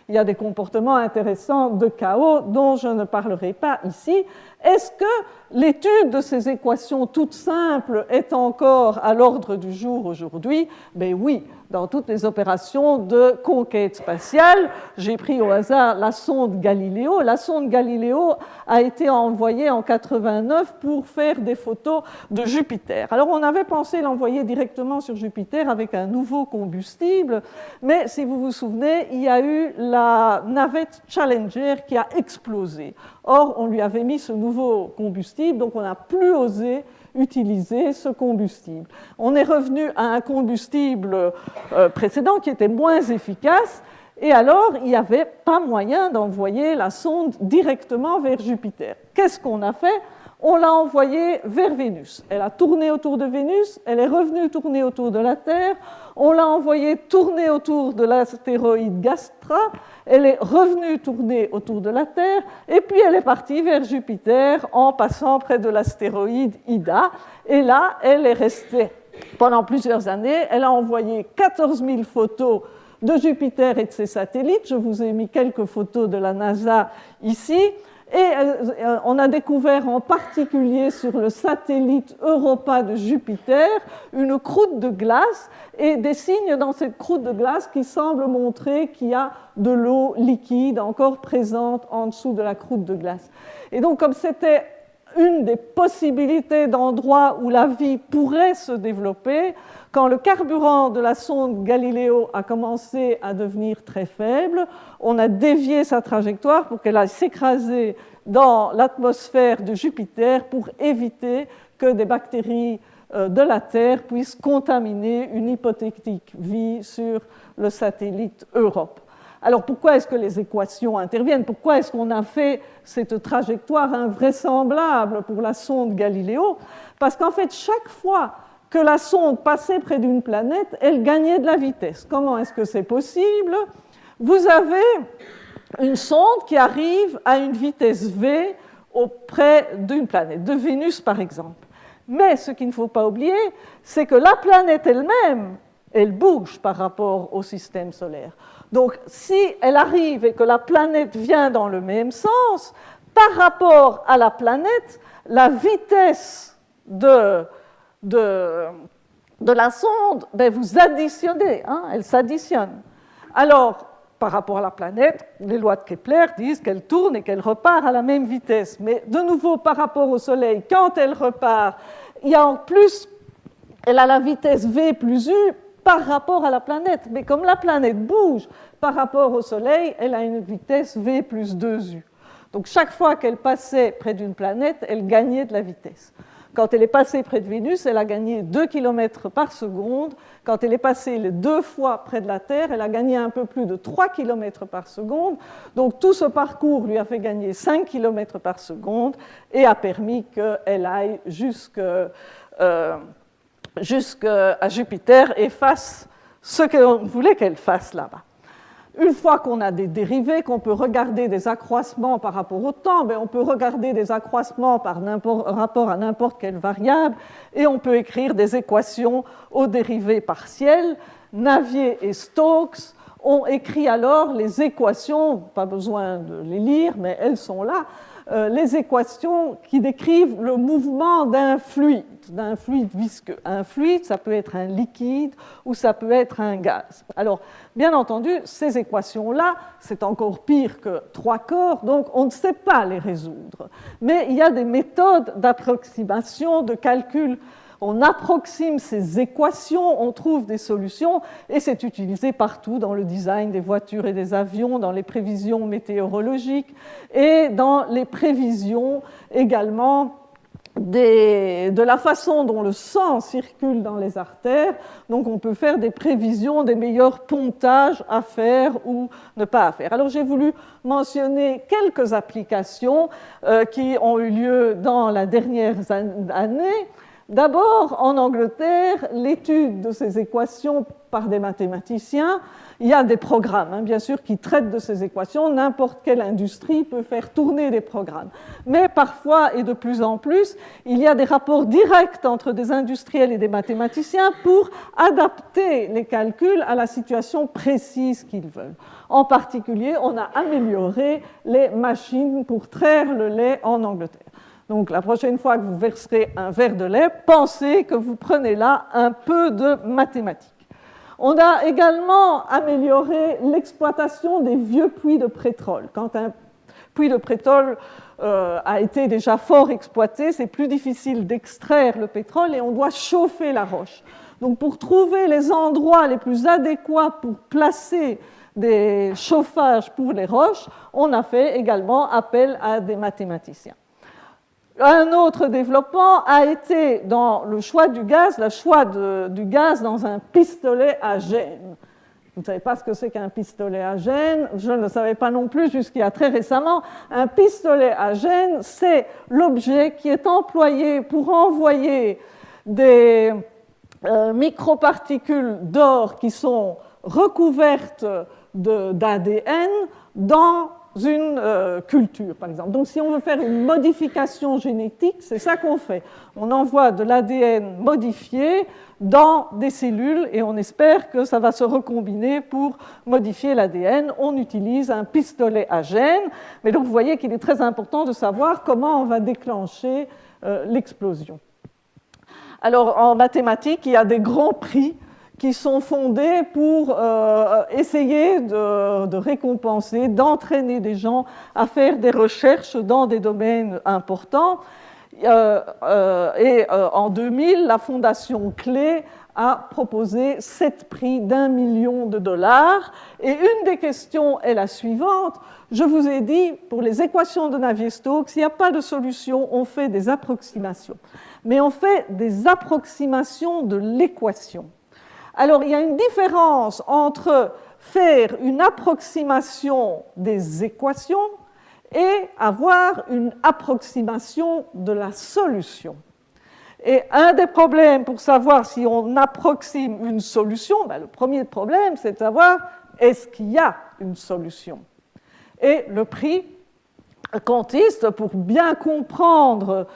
Il y a des comportements intéressants de chaos dont je ne parlerai pas ici. Est-ce que l'étude de ces équations toutes simples est encore à l'ordre du jour aujourd'hui? Ben oui, dans toutes les opérations de conquête spatiale. J'ai pris au hasard la sonde Galileo. La sonde Galileo a été envoyée en 89 pour faire des photos de Jupiter. Alors on avait pensé l'envoyer directement sur Jupiter avec un nouveau combustible, mais si vous vous souvenez, il y a eu la navette Challenger qui a explosé. Or, on lui avait mis ce nouveau combustible, donc on n'a plus osé utiliser ce combustible. On est revenu à un combustible précédent qui était moins efficace, et alors il n'y avait pas moyen d'envoyer la sonde directement vers Jupiter. Qu'est-ce qu'on a fait? On l'a envoyée vers Vénus. Elle a tourné autour de Vénus, elle est revenue tourner autour de la Terre, on l'a envoyée tourner autour de l'astéroïde Gastra, elle est revenue tourner autour de la Terre, et puis elle est partie vers Jupiter en passant près de l'astéroïde Ida, et là, elle est restée pendant plusieurs années. Elle a envoyé 14 000 photos de Jupiter et de ses satellites. Je vous ai mis quelques photos de la NASA ici. Et on a découvert en particulier sur le satellite Europa de Jupiter une croûte de glace et des signes dans cette croûte de glace qui semblent montrer qu'il y a de l'eau liquide encore présente en dessous de la croûte de glace. Et donc, comme c'était une des possibilités d'endroits où la vie pourrait se développer, quand le carburant de la sonde Galileo a commencé à devenir très faible, on a dévié sa trajectoire pour qu'elle aille s'écraser dans l'atmosphère de Jupiter pour éviter que des bactéries de la Terre puissent contaminer une hypothétique vie sur le satellite Europe. Alors pourquoi est-ce que les équations interviennent? Pourquoi est-ce qu'on a fait cette trajectoire invraisemblable pour la sonde Galileo? Parce qu'en fait, chaque fois que la sonde passait près d'une planète, elle gagnait de la vitesse. Comment est-ce que c'est possible? Vous avez une sonde qui arrive à une vitesse v auprès d'une planète, de Vénus par exemple. Mais ce qu'il ne faut pas oublier, c'est que la planète elle-même, elle bouge par rapport au système solaire. Donc, si elle arrive et que la planète vient dans le même sens, par rapport à la planète, la vitesse de la sonde, ben vous additionnez, elle s'additionne. Alors, par rapport à la planète, les lois de Kepler disent qu'elle tourne et qu'elle repart à la même vitesse. Mais de nouveau, par rapport au Soleil, quand elle repart, il y a en plus, elle a la vitesse v plus u par rapport à la planète. Mais comme la planète bouge par rapport au Soleil, elle a une vitesse v plus 2u. Donc chaque fois qu'elle passait près d'une planète, elle gagnait de la vitesse. Quand elle est passée près de Vénus, elle a gagné 2 km par seconde. Quand elle est passée les 2 fois près de la Terre, elle a gagné un peu plus de 3 km par seconde. Donc tout ce parcours lui a fait gagner 5 km par seconde et a permis qu'elle aille jusqu'à Jupiter et fasse ce qu'on voulait qu'elle fasse là-bas. Une fois qu'on a des dérivés, qu'on peut regarder des accroissements par rapport au temps, ben on peut regarder des accroissements par rapport à n'importe quelle variable et on peut écrire des équations aux dérivés partiels. Navier et Stokes ont écrit alors les équations, pas besoin de les lire, mais elles sont là, les équations qui décrivent le mouvement d'un fluide visqueux. Un fluide, ça peut être un liquide ou ça peut être un gaz. Alors, bien entendu, ces équations-là, c'est encore pire que 3 corps, donc on ne sait pas les résoudre. Mais il y a des méthodes d'approximation, de calcul. On approxime ces équations, on trouve des solutions, et c'est utilisé partout dans le design des voitures et des avions, dans les prévisions météorologiques et dans les prévisions également de la façon dont le sang circule dans les artères. Donc on peut faire des prévisions des meilleurs pontages à faire ou ne pas à faire. Alors j'ai voulu mentionner quelques applications qui ont eu lieu dans la dernière année. D'abord, en Angleterre, l'étude de ces équations par des mathématiciens, il y a des programmes, bien sûr, qui traitent de ces équations. N'importe quelle industrie peut faire tourner des programmes. Mais parfois, et de plus en plus, il y a des rapports directs entre des industriels et des mathématiciens pour adapter les calculs à la situation précise qu'ils veulent. En particulier, on a amélioré les machines pour traire le lait en Angleterre. Donc la prochaine fois que vous verserez un verre de lait, pensez que vous prenez là un peu de mathématiques. On a également amélioré l'exploitation des vieux puits de pétrole. Quand un puits de pétrole a été déjà fort exploité, c'est plus difficile d'extraire le pétrole et on doit chauffer la roche. Donc pour trouver les endroits les plus adéquats pour placer des chauffages pour les roches, on a fait également appel à des mathématiciens. Un autre développement a été dans le choix du gaz, le choix du gaz dans un pistolet à gène. Vous ne savez pas ce que c'est qu'un pistolet à gène, je ne le savais pas non plus jusqu'il y a très récemment. Un pistolet à gène, c'est l'objet qui est employé pour envoyer des microparticules d'or qui sont recouvertes d'ADN dans une culture, par exemple. Donc, si on veut faire une modification génétique, c'est ça qu'on fait. On envoie de l'ADN modifié dans des cellules et on espère que ça va se recombiner pour modifier l'ADN. On utilise un pistolet à gènes, mais donc vous voyez qu'il est très important de savoir comment on va déclencher l'explosion. Alors, en mathématiques, il y a des grands prix qui sont fondés pour essayer de récompenser, d'entraîner des gens à faire des recherches dans des domaines importants. En 2000, la Fondation Clé a proposé 7 prix d'1 million de dollars. Et une des questions est la suivante. Je vous ai dit, pour les équations de Navier-Stokes, s'il n'y a pas de solution, on fait des approximations. Mais on fait des approximations de l'équation. Alors, il y a une différence entre faire une approximation des équations et avoir une approximation de la solution. Et un des problèmes pour savoir si on approxime une solution, le premier problème, c'est de savoir est-ce qu'il y a une solution. Et le prix consiste, pour bien comprendre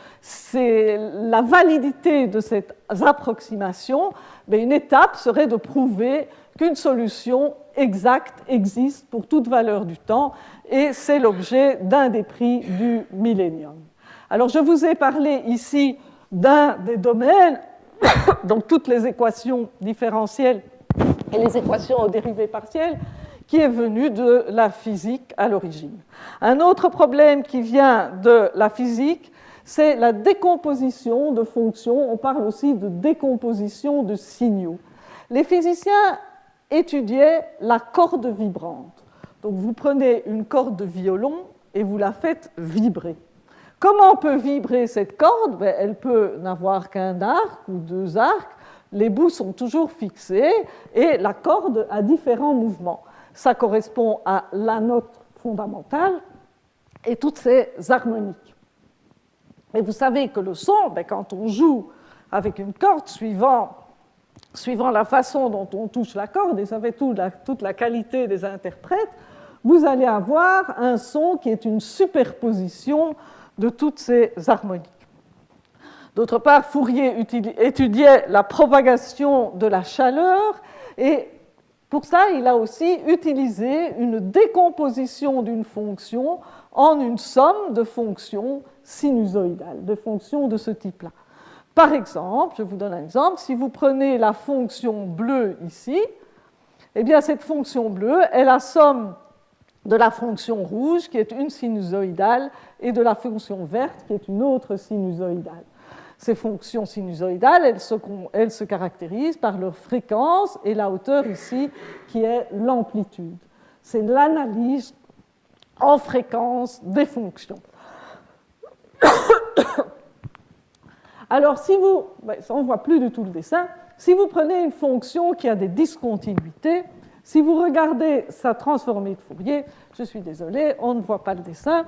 la validité de cette approximation, une étape serait de prouver qu'une solution exacte existe pour toute valeur du temps, et c'est l'objet d'un des prix du millénium. Alors, je vous ai parlé ici d'un des domaines, donc toutes les équations différentielles et les équations aux dérivées partielles, qui est venu de la physique à l'origine. Un autre problème qui vient de la physique, c'est la décomposition de fonctions. On parle aussi de décomposition de signaux. Les physiciens étudiaient la corde vibrante. Donc vous prenez une corde de violon et vous la faites vibrer. Comment peut vibrer cette corde ? Elle peut n'avoir qu'un arc ou 2 arcs. Les bouts sont toujours fixés et la corde a différents mouvements. Ça correspond à la note fondamentale et toutes ces harmoniques. Mais vous savez que le son, quand on joue avec une corde, suivant la façon dont on touche la corde, et ça fait toute la qualité des interprètes, vous allez avoir un son qui est une superposition de toutes ces harmoniques. D'autre part, Fourier étudiait la propagation de la chaleur et pour ça, il a aussi utilisé une décomposition d'une fonction en une somme de fonctions sinusoïdales, de fonctions de ce type-là. Par exemple, je vous donne un exemple, si vous prenez la fonction bleue ici, eh bien cette fonction bleue est la somme de la fonction rouge, qui est une sinusoïdale, et de la fonction verte, qui est une autre sinusoïdale. Ces fonctions sinusoïdales, elles se caractérisent par leur fréquence et la hauteur ici, qui est l'amplitude. C'est l'analyse en fréquence des fonctions. Alors, si vous, on ne voit plus du tout le dessin, si vous prenez une fonction qui a des discontinuités, si vous regardez sa transformée de Fourier, je suis désolée, on ne voit pas le dessin,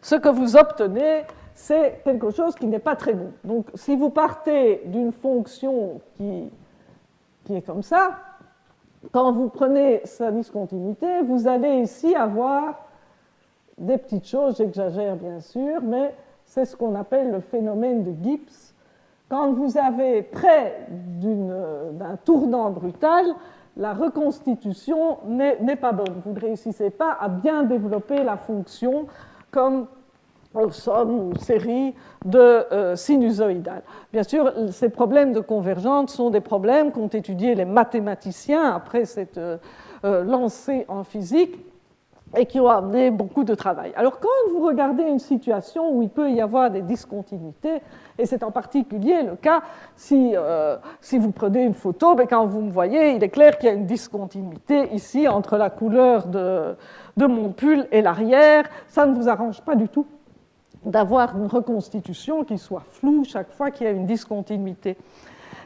ce que vous obtenez, c'est quelque chose qui n'est pas très bon. Donc, si vous partez d'une fonction qui est comme ça, quand vous prenez sa discontinuité, vous allez ici avoir des petites choses, j'exagère bien sûr, mais c'est ce qu'on appelle le phénomène de Gibbs. Quand vous avez près d'un tournant brutal, la reconstitution n'est pas bonne. Vous ne réussissez pas à bien développer la fonction comme somme ou série de sinusoïdales. Bien sûr, ces problèmes de convergence sont des problèmes qu'ont étudiés les mathématiciens après cette lancée en physique et qui ont amené beaucoup de travail. Alors, quand vous regardez une situation où il peut y avoir des discontinuités, et c'est en particulier le cas si vous prenez une photo, mais quand vous me voyez, il est clair qu'il y a une discontinuité ici entre la couleur de mon pull et l'arrière. Ça ne vous arrange pas du tout d'avoir une reconstitution qui soit floue chaque fois qu'il y a une discontinuité.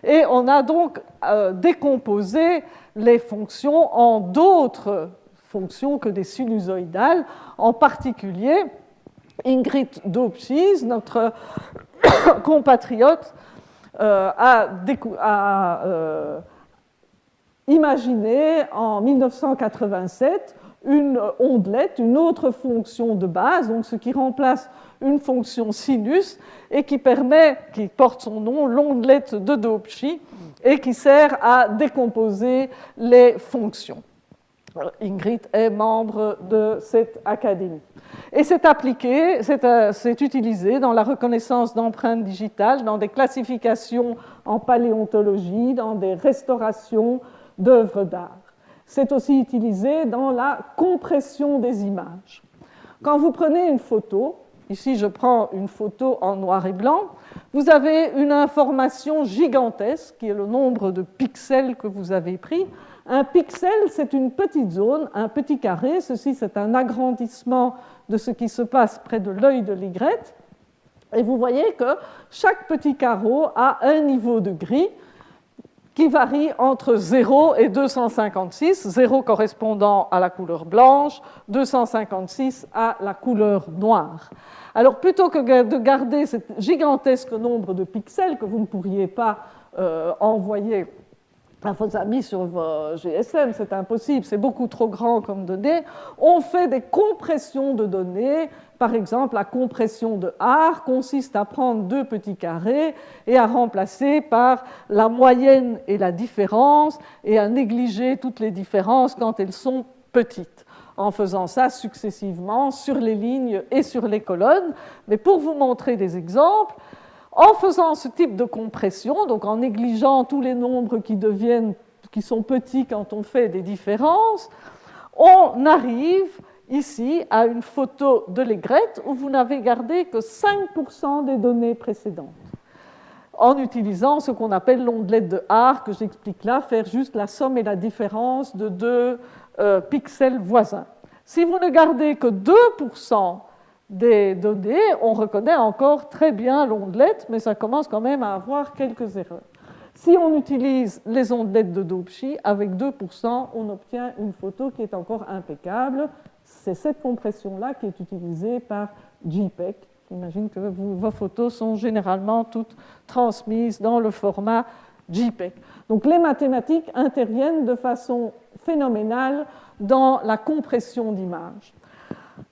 Et on a donc décomposé les fonctions en d'autres fonctions que des sinusoïdales. En particulier, Ingrid Daubechies, notre compatriote, a imaginé en 1987 une ondelette, une autre fonction de base, donc ce qui remplace une fonction sinus et qui porte son nom, l'ondelette de Daubechies, et qui sert à décomposer les fonctions. Ingrid est membre de cette académie. Et c'est appliqué, c'est utilisé dans la reconnaissance d'empreintes digitales, dans des classifications en paléontologie, dans des restaurations d'œuvres d'art. C'est aussi utilisé dans la compression des images. Quand vous prenez une photo, ici je prends une photo en noir et blanc, vous avez une information gigantesque, qui est le nombre de pixels que vous avez pris. Un pixel, c'est une petite zone, un petit carré. Ceci, c'est un agrandissement de ce qui se passe près de l'œil de l'aigrette. Et vous voyez que chaque petit carreau a un niveau de gris qui varie entre 0 et 256, 0 correspondant à la couleur blanche, 256 à la couleur noire. Alors, plutôt que de garder ce gigantesque nombre de pixels que vous ne pourriez pas envoyer à vos amis sur vos GSM, c'est impossible, c'est beaucoup trop grand comme données, on fait des compressions de données. Par exemple, la compression de Haar consiste à prendre deux petits carrés et à remplacer par la moyenne et la différence et à négliger toutes les différences quand elles sont petites, en faisant ça successivement sur les lignes et sur les colonnes. Mais pour vous montrer des exemples, en faisant ce type de compression, donc en négligeant tous les nombres qui sont petits quand on fait des différences, on arrive ici à une photo de l'aigrette où vous n'avez gardé que 5% des données précédentes, en utilisant ce qu'on appelle l'ondelette de Haar, que j'explique là, faire juste la somme et la différence de deux pixels voisins. Si vous ne gardez que 2% des données, on reconnaît encore très bien l'ondelette, mais ça commence quand même à avoir quelques erreurs. Si on utilise les ondelettes de Daubechies, avec 2%, on obtient une photo qui est encore impeccable. C'est cette compression-là qui est utilisée par JPEG. J'imagine que vos photos sont généralement toutes transmises dans le format JPEG. Donc les mathématiques interviennent de façon phénoménale dans la compression d'images.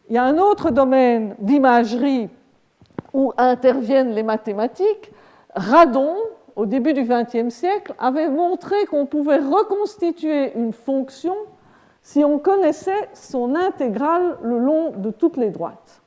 Il y a un autre domaine d'imagerie où interviennent les mathématiques. Radon, au début du XXe siècle, avait montré qu'on pouvait reconstituer une fonction si on connaissait son intégrale le long de toutes les droites.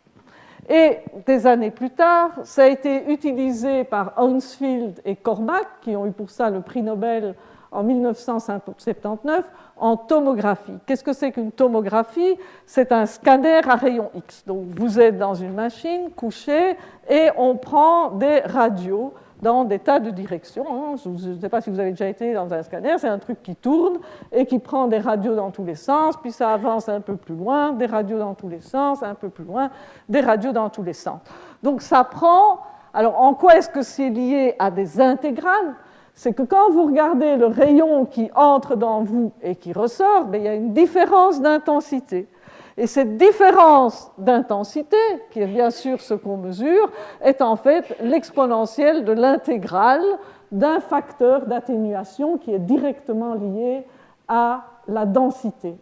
Et des années plus tard, ça a été utilisé par Hounsfield et Cormack, qui ont eu pour ça le prix Nobel en 1979, en tomographie. Qu'est-ce que c'est qu'une tomographie? C'est un scanner à rayon X. Donc vous êtes dans une machine, couché, et on prend des radios dans des tas de directions. Je ne sais pas si vous avez déjà été dans un scanner, c'est un truc qui tourne et qui prend des radios dans tous les sens, puis ça avance un peu plus loin, des radios dans tous les sens, un peu plus loin, des radios dans tous les sens. Donc ça prend... Alors en quoi est-ce que c'est lié à des intégrales? C'est que quand vous regardez le rayon qui entre dans vous et qui ressort, il y a une différence d'intensité. Et cette différence d'intensité, qui est bien sûr ce qu'on mesure, est en fait l'exponentielle de l'intégrale d'un facteur d'atténuation qui est directement lié à la densité.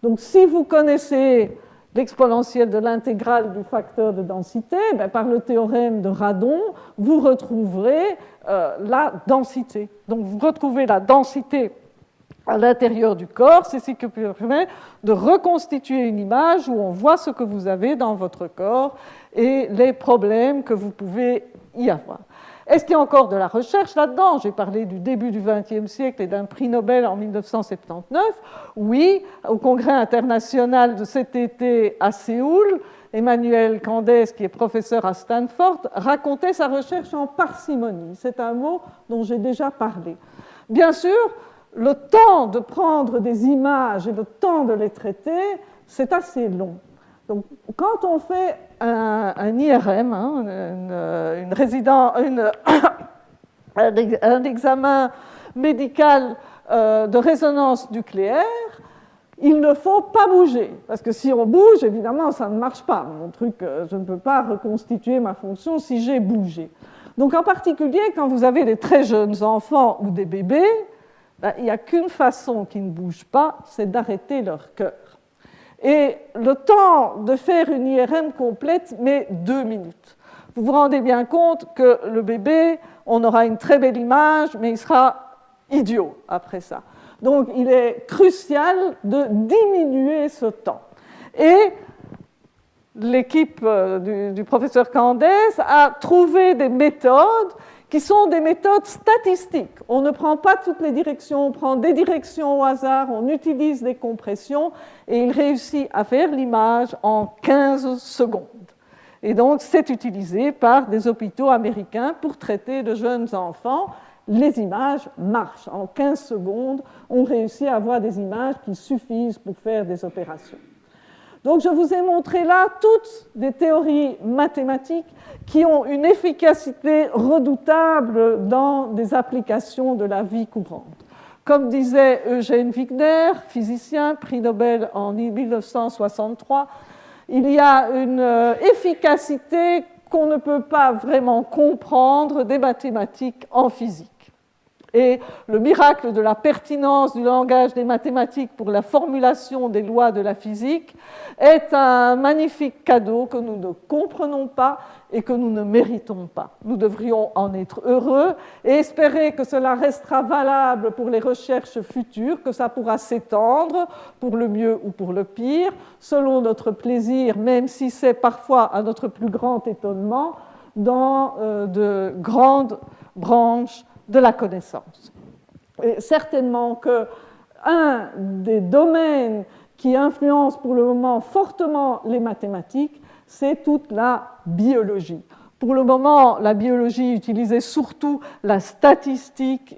Donc si vous connaissez l'exponentielle de l'intégrale du facteur de densité, par le théorème de Radon, vous retrouverez la densité. Donc vous retrouvez la densité à l'intérieur du corps, c'est ce qui permet de reconstituer une image où on voit ce que vous avez dans votre corps et les problèmes que vous pouvez y avoir. Est-ce qu'il y a encore de la recherche là-dedans? J'ai parlé du début du XXe siècle et d'un prix Nobel en 1979. Oui, au Congrès international de cet été à Séoul, Emmanuel Candès, qui est professeur à Stanford, racontait sa recherche en parcimonie. C'est un mot dont j'ai déjà parlé. Bien sûr, le temps de prendre des images et le temps de les traiter, c'est assez long. Donc, quand on fait un IRM, un examen médical de résonance nucléaire, il ne faut pas bouger, parce que si on bouge, évidemment, ça ne marche pas. Mon truc, je ne peux pas reconstituer ma fonction si j'ai bougé. Donc, en particulier, quand vous avez des très jeunes enfants ou des bébés, il n'y a qu'une façon qui ne bouge pas, c'est d'arrêter leur cœur. Et le temps de faire une IRM complète met 2 minutes. Vous vous rendez bien compte que le bébé, on aura une très belle image, mais il sera idiot après ça. Donc, il est crucial de diminuer ce temps. Et l'équipe du professeur Candès a trouvé des méthodes qui sont des méthodes statistiques. On ne prend pas toutes les directions, on prend des directions au hasard, on utilise des compressions, et il réussit à faire l'image en 15 secondes. Et donc, c'est utilisé par des hôpitaux américains pour traiter de jeunes enfants. Les images marchent. En 15 secondes, on réussit à avoir des images qui suffisent pour faire des opérations. Donc, je vous ai montré là toutes des théories mathématiques qui ont une efficacité redoutable dans des applications de la vie courante. Comme disait Eugène Wigner, physicien, prix Nobel en 1963, il y a une efficacité qu'on ne peut pas vraiment comprendre des mathématiques en physique. Et le miracle de la pertinence du langage des mathématiques pour la formulation des lois de la physique est un magnifique cadeau que nous ne comprenons pas et que nous ne méritons pas. Nous devrions en être heureux et espérer que cela restera valable pour les recherches futures, que ça pourra s'étendre pour le mieux ou pour le pire, selon notre plaisir, même si c'est parfois à notre plus grand étonnement, dans de grandes branches de la connaissance. Et certainement qu'un des domaines qui influence pour le moment fortement les mathématiques, c'est toute la biologie. Pour le moment, la biologie utilisait surtout la statistique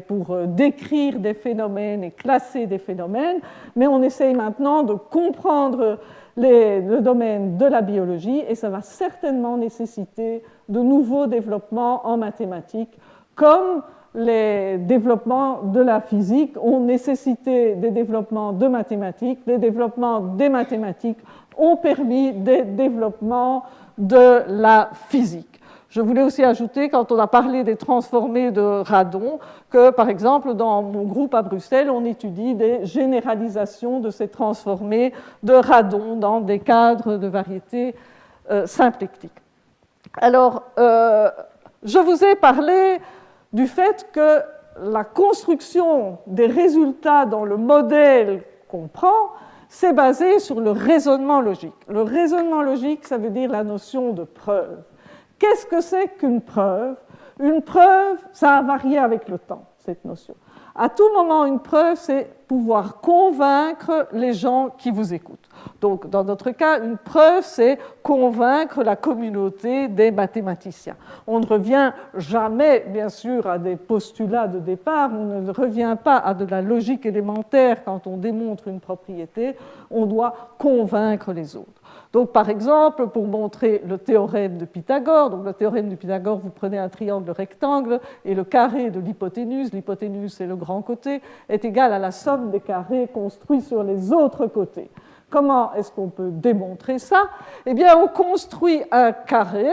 pour décrire des phénomènes et classer des phénomènes, mais on essaye maintenant de comprendre le domaine de la biologie et ça va certainement nécessiter de nouveaux développements en mathématiques, comme les développements de la physique ont nécessité des développements de mathématiques, les développements des mathématiques ont permis des développements de la physique. Je voulais aussi ajouter, quand on a parlé des transformés de Radon, que par exemple dans mon groupe à Bruxelles, on étudie des généralisations de ces transformés de Radon dans des cadres de variété symplectique. Alors, je vous ai parlé du fait que la construction des résultats dans le modèle qu'on prend, c'est basé sur le raisonnement logique. Le raisonnement logique, ça veut dire la notion de preuve. Qu'est-ce que c'est qu'une preuve? Une preuve, ça a varié avec le temps, cette notion. À tout moment, une preuve, c'est pouvoir convaincre les gens qui vous écoutent. Donc, dans notre cas, une preuve, c'est convaincre la communauté des mathématiciens. On ne revient jamais, bien sûr, à des postulats de départ, on ne revient pas à de la logique élémentaire quand on démontre une propriété, on doit convaincre les autres. Donc, par exemple, pour montrer le théorème de Pythagore, donc le théorème de Pythagore, vous prenez un triangle rectangle et le carré de l'hypoténuse c'est le grand côté, est égal à la somme des carrés construits sur les autres côtés. Comment est-ce qu'on peut démontrer ça? Eh bien, on construit un carré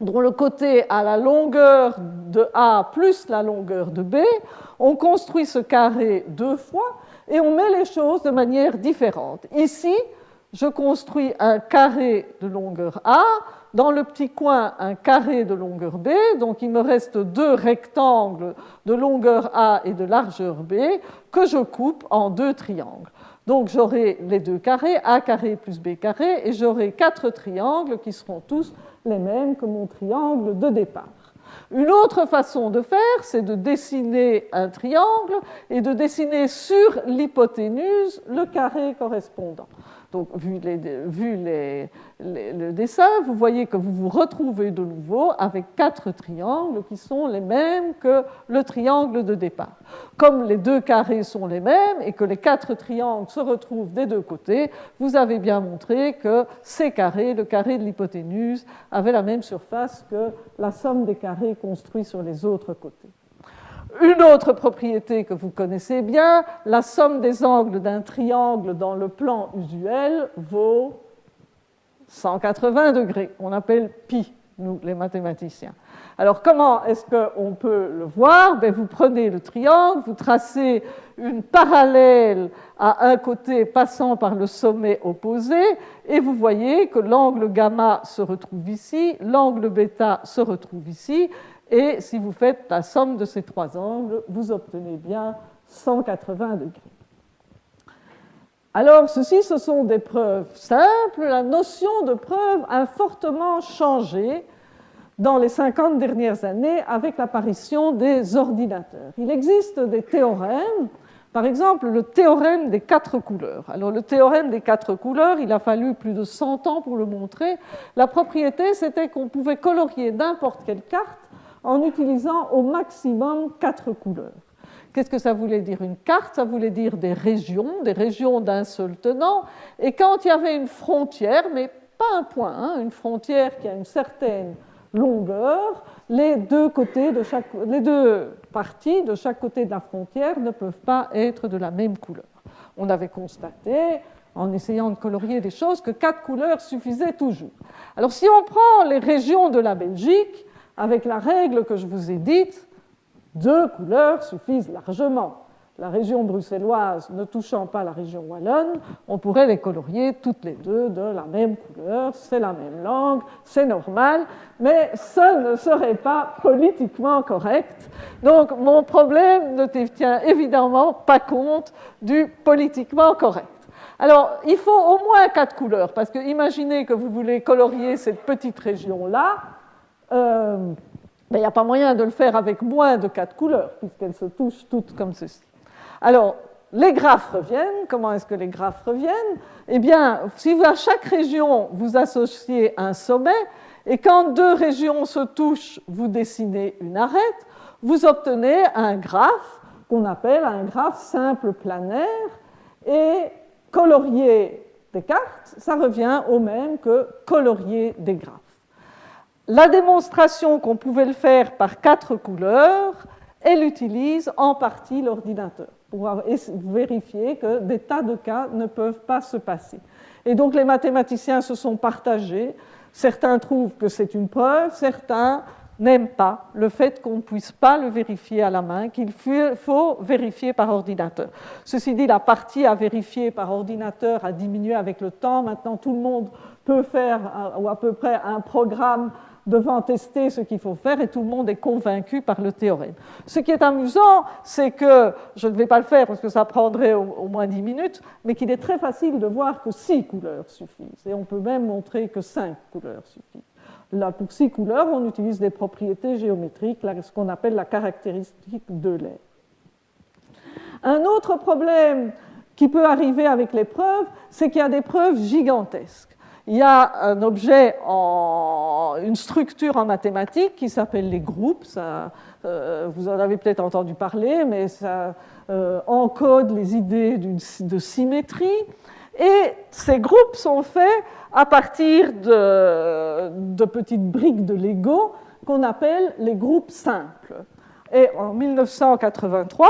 dont le côté a la longueur de A plus la longueur de B. On construit ce carré 2 fois et on met les choses de manière différente. Ici, je construis un carré de longueur A, dans le petit coin un carré de longueur B, donc il me reste 2 rectangles de longueur A et de largeur B que je coupe en 2 triangles. Donc j'aurai les 2 carrés, A carré plus B carré, et j'aurai 4 triangles qui seront tous les mêmes que mon triangle de départ. Une autre façon de faire, c'est de dessiner un triangle et de dessiner sur l'hypoténuse le carré correspondant. Donc, vu le dessin, vous voyez que vous vous retrouvez de nouveau avec 4 triangles qui sont les mêmes que le triangle de départ. Comme les 2 carrés sont les mêmes et que les 4 triangles se retrouvent des 2 côtés, vous avez bien montré que ces carrés, le carré de l'hypoténuse, avaient la même surface que la somme des carrés construits sur les autres côtés. Une autre propriété que vous connaissez bien, la somme des angles d'un triangle dans le plan usuel vaut 180 degrés. On appelle pi, nous les mathématiciens. Alors comment est-ce qu'on peut le voir? Vous prenez le triangle, vous tracez une parallèle à un côté passant par le sommet opposé et vous voyez que l'angle gamma se retrouve ici, l'angle bêta se retrouve ici. Et si vous faites la somme de ces 3 angles, vous obtenez bien 180 degrés. Alors, ce sont des preuves simples. La notion de preuve a fortement changé dans les 50 dernières années avec l'apparition des ordinateurs. Il existe des théorèmes, par exemple le théorème des 4 couleurs. Alors, le théorème des 4 couleurs, il a fallu plus de 100 ans pour le montrer. La propriété, c'était qu'on pouvait colorier n'importe quelle carte en utilisant au maximum 4 couleurs. Qu'est-ce que ça voulait dire une carte? Ça voulait dire des régions d'un seul tenant. Et quand il y avait une frontière, mais pas un point, une frontière qui a une certaine longueur, les deux parties de chaque côté de la frontière ne peuvent pas être de la même couleur. On avait constaté, en essayant de colorier des choses, que 4 couleurs suffisaient toujours. Alors si on prend les régions de la Belgique, avec la règle que je vous ai dite, 2 couleurs suffisent largement. La région bruxelloise ne touchant pas la région wallonne, on pourrait les colorier toutes les 2 de la même couleur, c'est la même langue, c'est normal, mais ce ne serait pas politiquement correct. Donc mon problème ne tient évidemment pas compte du politiquement correct. Alors, il faut au moins 4 couleurs, parce que imaginez que vous voulez colorier cette petite région-là, il n'y a pas moyen de le faire avec moins de 4 couleurs, puisqu'elles se touchent toutes comme ceci. Alors, les graphes reviennent. Comment est-ce que les graphes reviennent? Eh bien, si à chaque région, vous associez un sommet, et quand 2 régions se touchent, vous dessinez une arête, vous obtenez un graphe qu'on appelle un graphe simple planaire, et colorier des cartes, ça revient au même que colorier des graphes. La démonstration qu'on pouvait le faire par 4 couleurs, elle utilise en partie l'ordinateur pour vérifier que des tas de cas ne peuvent pas se passer. Et donc les mathématiciens se sont partagés. Certains trouvent que c'est une preuve, certains n'aiment pas le fait qu'on ne puisse pas le vérifier à la main, qu'il faut vérifier par ordinateur. Ceci dit, la partie à vérifier par ordinateur a diminué avec le temps. Maintenant, tout le monde peut faire, ou à peu près, un programme devant tester ce qu'il faut faire et tout le monde est convaincu par le théorème. Ce qui est amusant, c'est que, je ne vais pas le faire parce que ça prendrait au moins 10 minutes, mais qu'il est très facile de voir que 6 couleurs suffisent. Et on peut même montrer que 5 couleurs suffisent. Là, pour 6 couleurs, on utilise des propriétés géométriques, ce qu'on appelle la caractéristique d'Euler. Un autre problème qui peut arriver avec les preuves, c'est qu'il y a des preuves gigantesques. Il y a un objet, une structure en mathématiques qui s'appelle les groupes. Ça, vous en avez peut-être entendu parler, mais ça encode les idées de symétrie. Et ces groupes sont faits à partir de petites briques de Lego qu'on appelle les groupes simples. Et en 1983,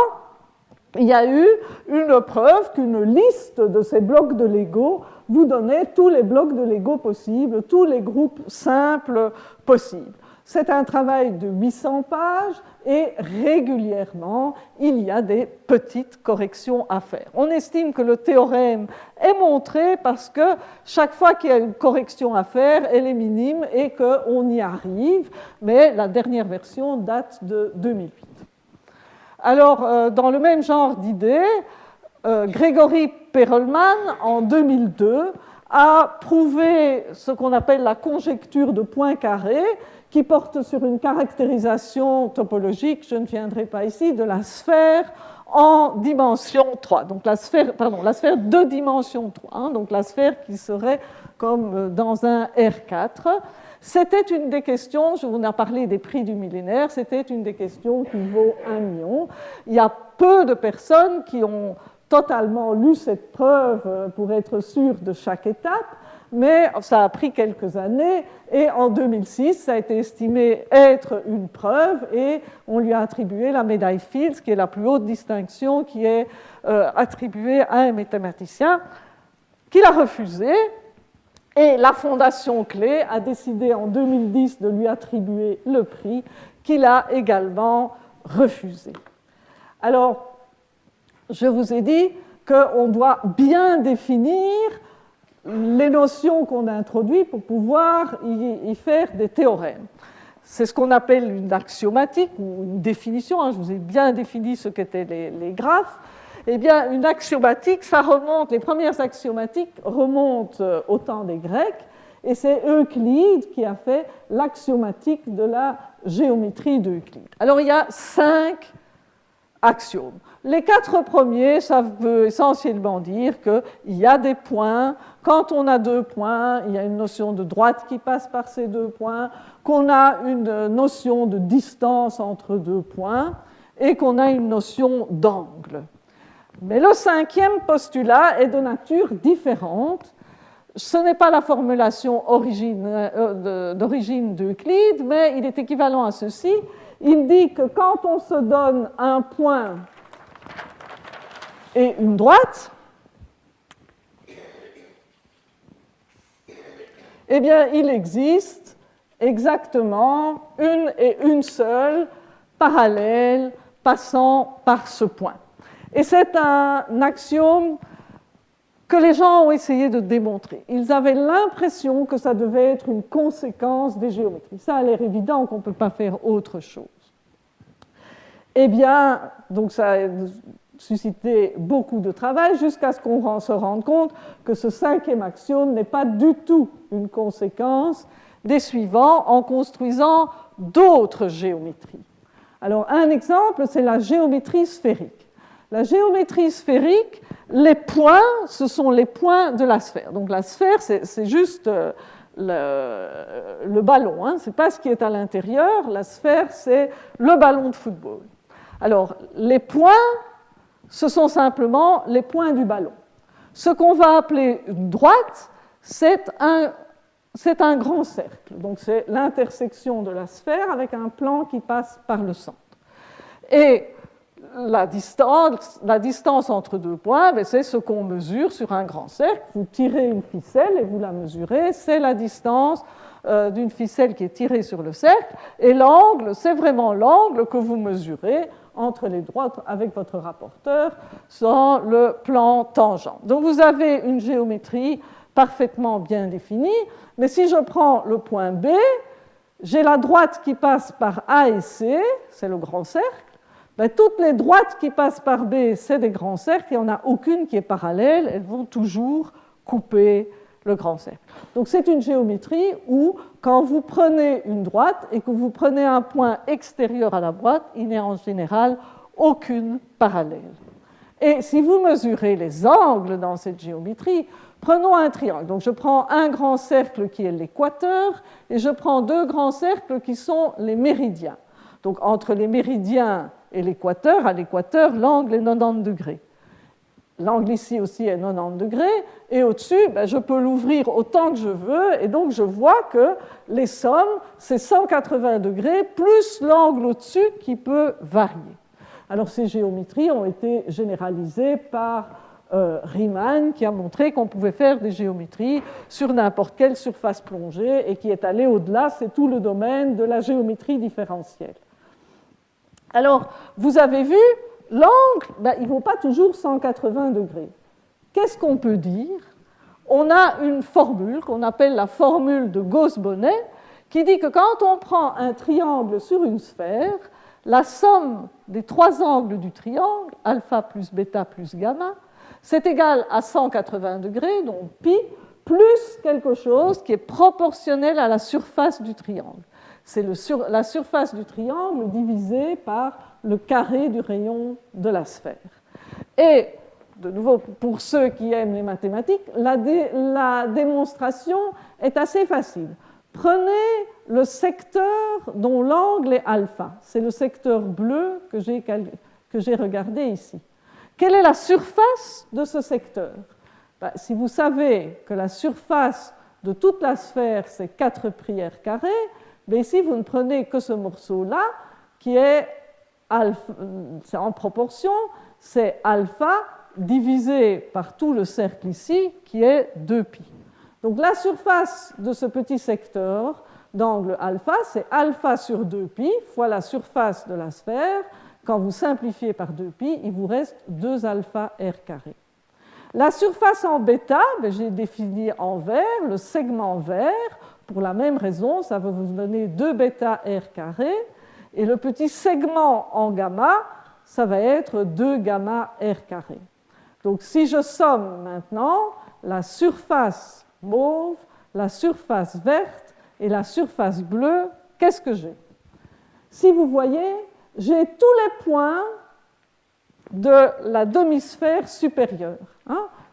il y a eu une preuve qu'une liste de ces blocs de Lego vous donnait tous les blocs de Lego possibles, tous les groupes simples possibles. C'est un travail de 800 pages et régulièrement, il y a des petites corrections à faire. On estime que le théorème est montré parce que chaque fois qu'il y a une correction à faire, elle est minime et qu'on y arrive, mais la dernière version date de 2008. Alors, dans le même genre d'idée, Gregory Perelman, en 2002, a prouvé ce qu'on appelle la conjecture de Poincaré, qui porte sur une caractérisation topologique, je ne viendrai pas ici, de la sphère en dimension 3. Donc la sphère de dimension 3, hein, donc la sphère qui serait comme dans un R4. C'était une des questions, je vous ai parlé des prix du millénaire, c'était une des questions qui vaut 1 million. Il y a peu de personnes qui ont totalement lu cette preuve pour être sûres de chaque étape, mais ça a pris quelques années et en 2006, ça a été estimé être une preuve et on lui a attribué la médaille Fields, qui est la plus haute distinction qui est attribuée à un mathématicien, qu'il a refusé. Et la Fondation Clé a décidé en 2010 de lui attribuer le prix qu'il a également refusé. Alors, je vous ai dit qu'on doit bien définir les notions qu'on a introduites pour pouvoir y faire des théorèmes. C'est ce qu'on appelle une axiomatique ou une définition. Je vous ai bien défini ce qu'étaient les graphes. Eh bien, une axiomatique, ça remonte, les premières axiomatiques remontent au temps des Grecs, et c'est Euclide qui a fait l'axiomatique de la géométrie d'Euclide. Alors, il y a 5 axiomes. Les 4 premiers, ça veut essentiellement dire qu'il y a des points. Quand on a 2 points, il y a une notion de droite qui passe par ces 2 points, qu'on a une notion de distance entre 2 points, et qu'on a une notion d'angle. Mais le 5e postulat est de nature différente. Ce n'est pas la formulation d'origine d'Euclide, mais il est équivalent à ceci. Il dit que quand on se donne un point et une droite, eh bien, il existe exactement une et une seule parallèle passant par ce point. Et c'est un axiome que les gens ont essayé de démontrer. Ils avaient l'impression que ça devait être une conséquence des géométries. Ça a l'air évident qu'on ne peut pas faire autre chose. Eh bien, donc ça a suscité beaucoup de travail jusqu'à ce qu'on se rende compte que ce 5e axiome n'est pas du tout une conséquence des suivants en construisant d'autres géométries. Alors, un exemple, c'est la géométrie sphérique. La géométrie sphérique, les points, ce sont les points de la sphère. Donc la sphère, c'est juste le ballon, hein. Ce n'est pas ce qui est à l'intérieur. La sphère, c'est le ballon de football. Alors, les points, ce sont simplement les points du ballon. Ce qu'on va appeler une droite, c'est un grand cercle. Donc c'est l'intersection de la sphère avec un plan qui passe par le centre. Et la distance entre 2 points, c'est ce qu'on mesure sur un grand cercle. Vous tirez une ficelle et vous la mesurez, c'est la distance d'une ficelle qui est tirée sur le cercle, et l'angle, c'est vraiment l'angle que vous mesurez entre les droites avec votre rapporteur sans le plan tangent. Donc vous avez une géométrie parfaitement bien définie, mais si je prends le point B, j'ai la droite qui passe par A et C, c'est le grand cercle. Ben, toutes les droites qui passent par B, c'est des grands cercles, il n'y en a aucune qui est parallèle, elles vont toujours couper le grand cercle. Donc c'est une géométrie où, quand vous prenez une droite et que vous prenez un point extérieur à la droite, il n'y a en général aucune parallèle. Et si vous mesurez les angles dans cette géométrie, prenons un triangle. Donc je prends un grand cercle qui est l'équateur et je prends deux grands cercles qui sont les méridiens. Donc entre les méridiens et l'équateur, à l'équateur, l'angle est 90 degrés. L'angle ici aussi est 90 degrés, et au-dessus, ben, je peux l'ouvrir autant que je veux, et donc je vois que les sommes, c'est 180 degrés, plus l'angle au-dessus qui peut varier. Alors ces géométries ont été généralisées par Riemann, qui a montré qu'on pouvait faire des géométries sur n'importe quelle surface plongée, et qui est allé au-delà, c'est tout le domaine de la géométrie différentielle. Alors, vous avez vu, l'angle, ben, il ne vaut pas toujours 180 degrés. Qu'est-ce qu'on peut dire? On a une formule qu'on appelle la formule de Gauss-Bonnet, qui dit que quand on prend un triangle sur une sphère, la somme des trois angles du triangle, alpha plus bêta plus gamma, c'est égal à 180 degrés, donc pi, plus quelque chose qui est proportionnel à la surface du triangle. C'est la surface du triangle divisée par le carré du rayon de la sphère. Et, de nouveau, pour ceux qui aiment les mathématiques, la démonstration est assez facile. Prenez le secteur dont l'angle est alpha. C'est le secteur bleu que j'ai regardé ici. Quelle est la surface de ce secteur? Ben, si vous savez que la surface de toute la sphère, c'est 4 pi r carré, mais ici, vous ne prenez que ce morceau-là, qui est alpha, c'est en proportion, c'est alpha divisé par tout le cercle ici, qui est 2pi. Donc la surface de ce petit secteur d'angle alpha, c'est alpha sur 2pi fois la surface de la sphère. Quand vous simplifiez par 2pi, il vous reste 2 alpha r carré. La surface en bêta, j'ai défini en vert, le segment vert. Pour la même raison, ça va vous donner 2 bêta r carré. Et le petit segment en gamma, ça va être 2 gamma r carré. Donc si je somme maintenant la surface mauve, la surface verte et la surface bleue, qu'est-ce que j'ai? Si vous voyez, j'ai tous les points de la demi-sphère supérieure.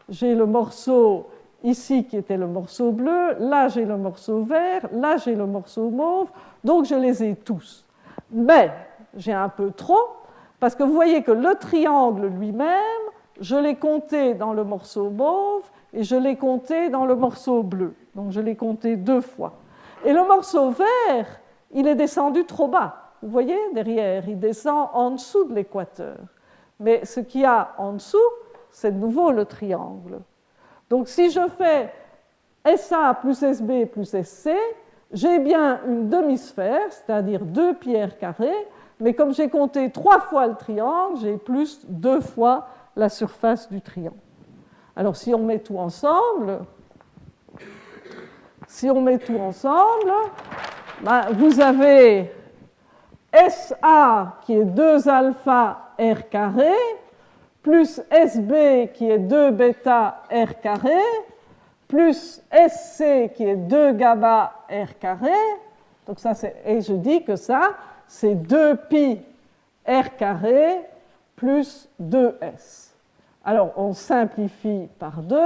J'ai le morceau ici qui était le morceau bleu, là j'ai le morceau vert, là j'ai le morceau mauve, donc je les ai tous. Mais j'ai un peu trop, parce que vous voyez que le triangle lui-même, je l'ai compté dans le morceau mauve et je l'ai compté dans le morceau bleu. Donc je l'ai compté 2 fois. Et le morceau vert, il est descendu trop bas. Vous voyez, derrière, il descend en dessous de l'équateur. Mais ce qu'il y a en dessous, c'est de nouveau le triangle. Donc si je fais SA plus SB plus SC, j'ai bien une demi-sphère, c'est-à-dire 2 pi r carré, mais comme j'ai compté 3 fois le triangle, j'ai plus 2 fois la surface du triangle. Alors si on met tout ensemble, vous avez SA qui est 2 alpha r carré, plus SB qui est 2 bêta r carré, plus SC qui est 2 gamma r carré. Donc ça, et je dis que ça, c'est 2 pi r carré plus 2s. Alors, on simplifie par 2.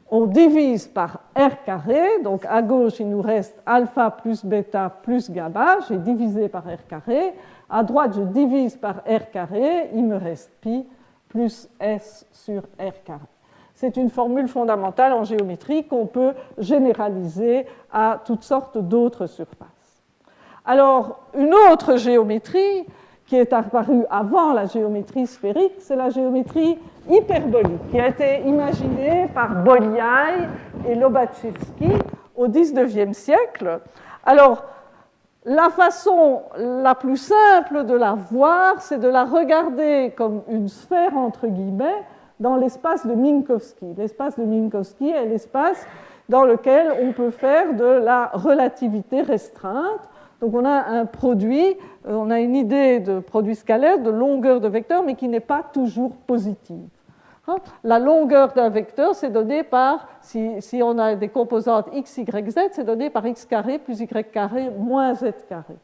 On divise par r carré. Donc, à gauche, il nous reste alpha plus bêta plus gamma. J'ai divisé par r carré. À droite, je divise par r carré. Il me reste pi plus s sur r carré. C'est une formule fondamentale en géométrie qu'on peut généraliser à toutes sortes d'autres surfaces. Alors, une autre géométrie qui est apparue avant la géométrie sphérique, c'est la géométrie hyperbolique, qui a été imaginée par Bolyai et Lobachevsky au XIXe siècle. Alors, la façon la plus simple de la voir, c'est de la regarder comme une sphère, entre guillemets, dans l'espace de Minkowski. L'espace de Minkowski est l'espace dans lequel on peut faire de la relativité restreinte. Donc on a un produit, on a une idée de produit scalaire, de longueur de vecteur, mais qui n'est pas toujours positive. La longueur d'un vecteur, c'est donné par, si on a des composantes x, y, z, c'est donné par x carré plus y carré moins z carré.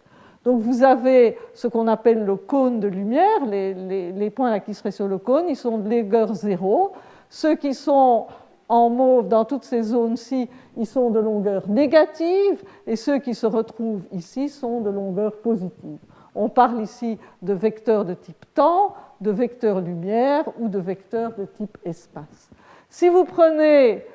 Donc vous avez ce qu'on appelle le cône de lumière, les points là qui seraient sur le cône, ils sont de longueur 0. Ceux qui sont en mauve dans toutes ces zones-ci, ils sont de longueur négative, et ceux qui se retrouvent ici sont de longueur positive. On parle ici de vecteurs de type temps, de vecteurs lumière ou de vecteurs de type espace. Si vous prenez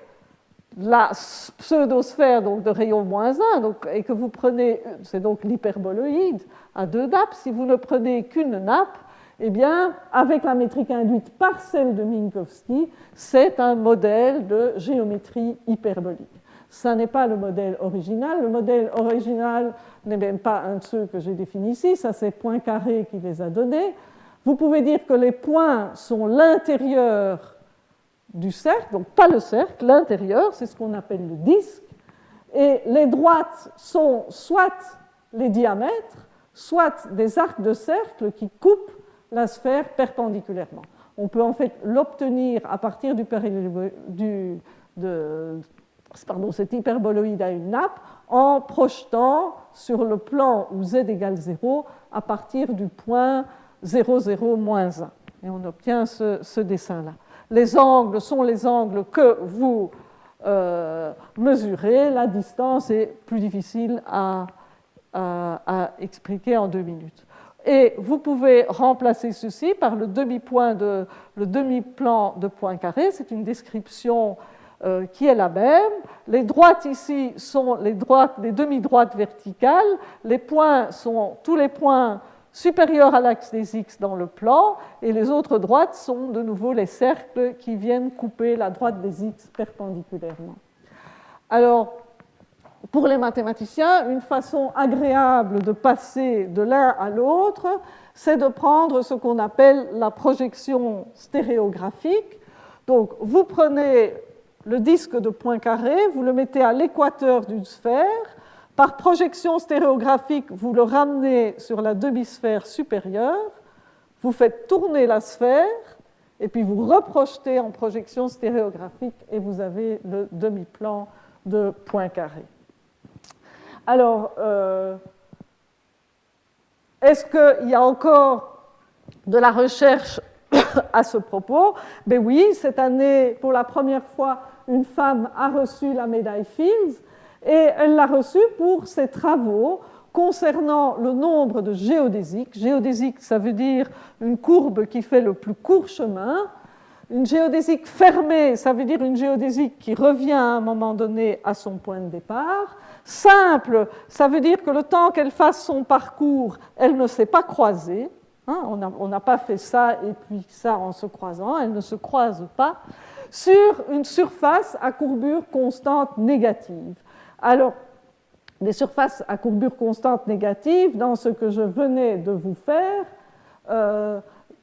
la pseudosphère donc de rayon moins 1, et que vous prenez, c'est donc l'hyperboloïde à 2 nappes, si vous ne prenez qu'une nappe, eh bien, avec la métrique induite par celle de Minkowski, c'est un modèle de géométrie hyperbolique. Ça n'est pas le modèle original. Le modèle original n'est même pas un de ceux que j'ai définis ici. Ça, c'est Poincaré qui les a donnés. Vous pouvez dire que les points sont l'intérieur du cercle, donc pas le cercle, l'intérieur, c'est ce qu'on appelle le disque. Et les droites sont soit les diamètres, soit des arcs de cercle qui coupent la sphère perpendiculairement. On peut en fait l'obtenir à partir cette hyperboloïde à une nappe en projetant sur le plan où z égale 0 à partir du point 0, 0, moins 1. Et on obtient ce dessin-là. Les angles sont les angles que vous mesurez. La distance est plus difficile à expliquer en 2 minutes. Et vous pouvez remplacer ceci par le demi-plan de Poincaré. C'est une description qui est la même. Les droites ici sont les demi-droites verticales. Les points sont tous les points supérieurs à l'axe des x dans le plan, et les autres droites sont de nouveau les cercles qui viennent couper la droite des x perpendiculairement. Alors, pour les mathématiciens, une façon agréable de passer de l'un à l'autre, c'est de prendre ce qu'on appelle la projection stéréographique. Donc, vous prenez le disque de Poincaré, vous le mettez à l'équateur d'une sphère. Par projection stéréographique, vous le ramenez sur la demi-sphère supérieure, vous faites tourner la sphère, et puis vous reprojetez en projection stéréographique, et vous avez le demi-plan de Poincaré. Alors, est-ce qu'il y a encore de la recherche à ce propos? Ben oui, cette année, pour la première fois, une femme a reçu la médaille Fields, et elle l'a reçue pour ses travaux concernant le nombre de géodésiques. Géodésique, ça veut dire une courbe qui fait le plus court chemin. Une géodésique fermée, ça veut dire une géodésique qui revient à un moment donné à son point de départ. Simple, ça veut dire que le temps qu'elle fasse son parcours, elle ne s'est pas croisée. On n'a pas fait ça et puis ça en se croisant, elle ne se croise pas, sur une surface à courbure constante négative. Alors, les surfaces à courbure constante négative, dans ce que je venais de vous faire,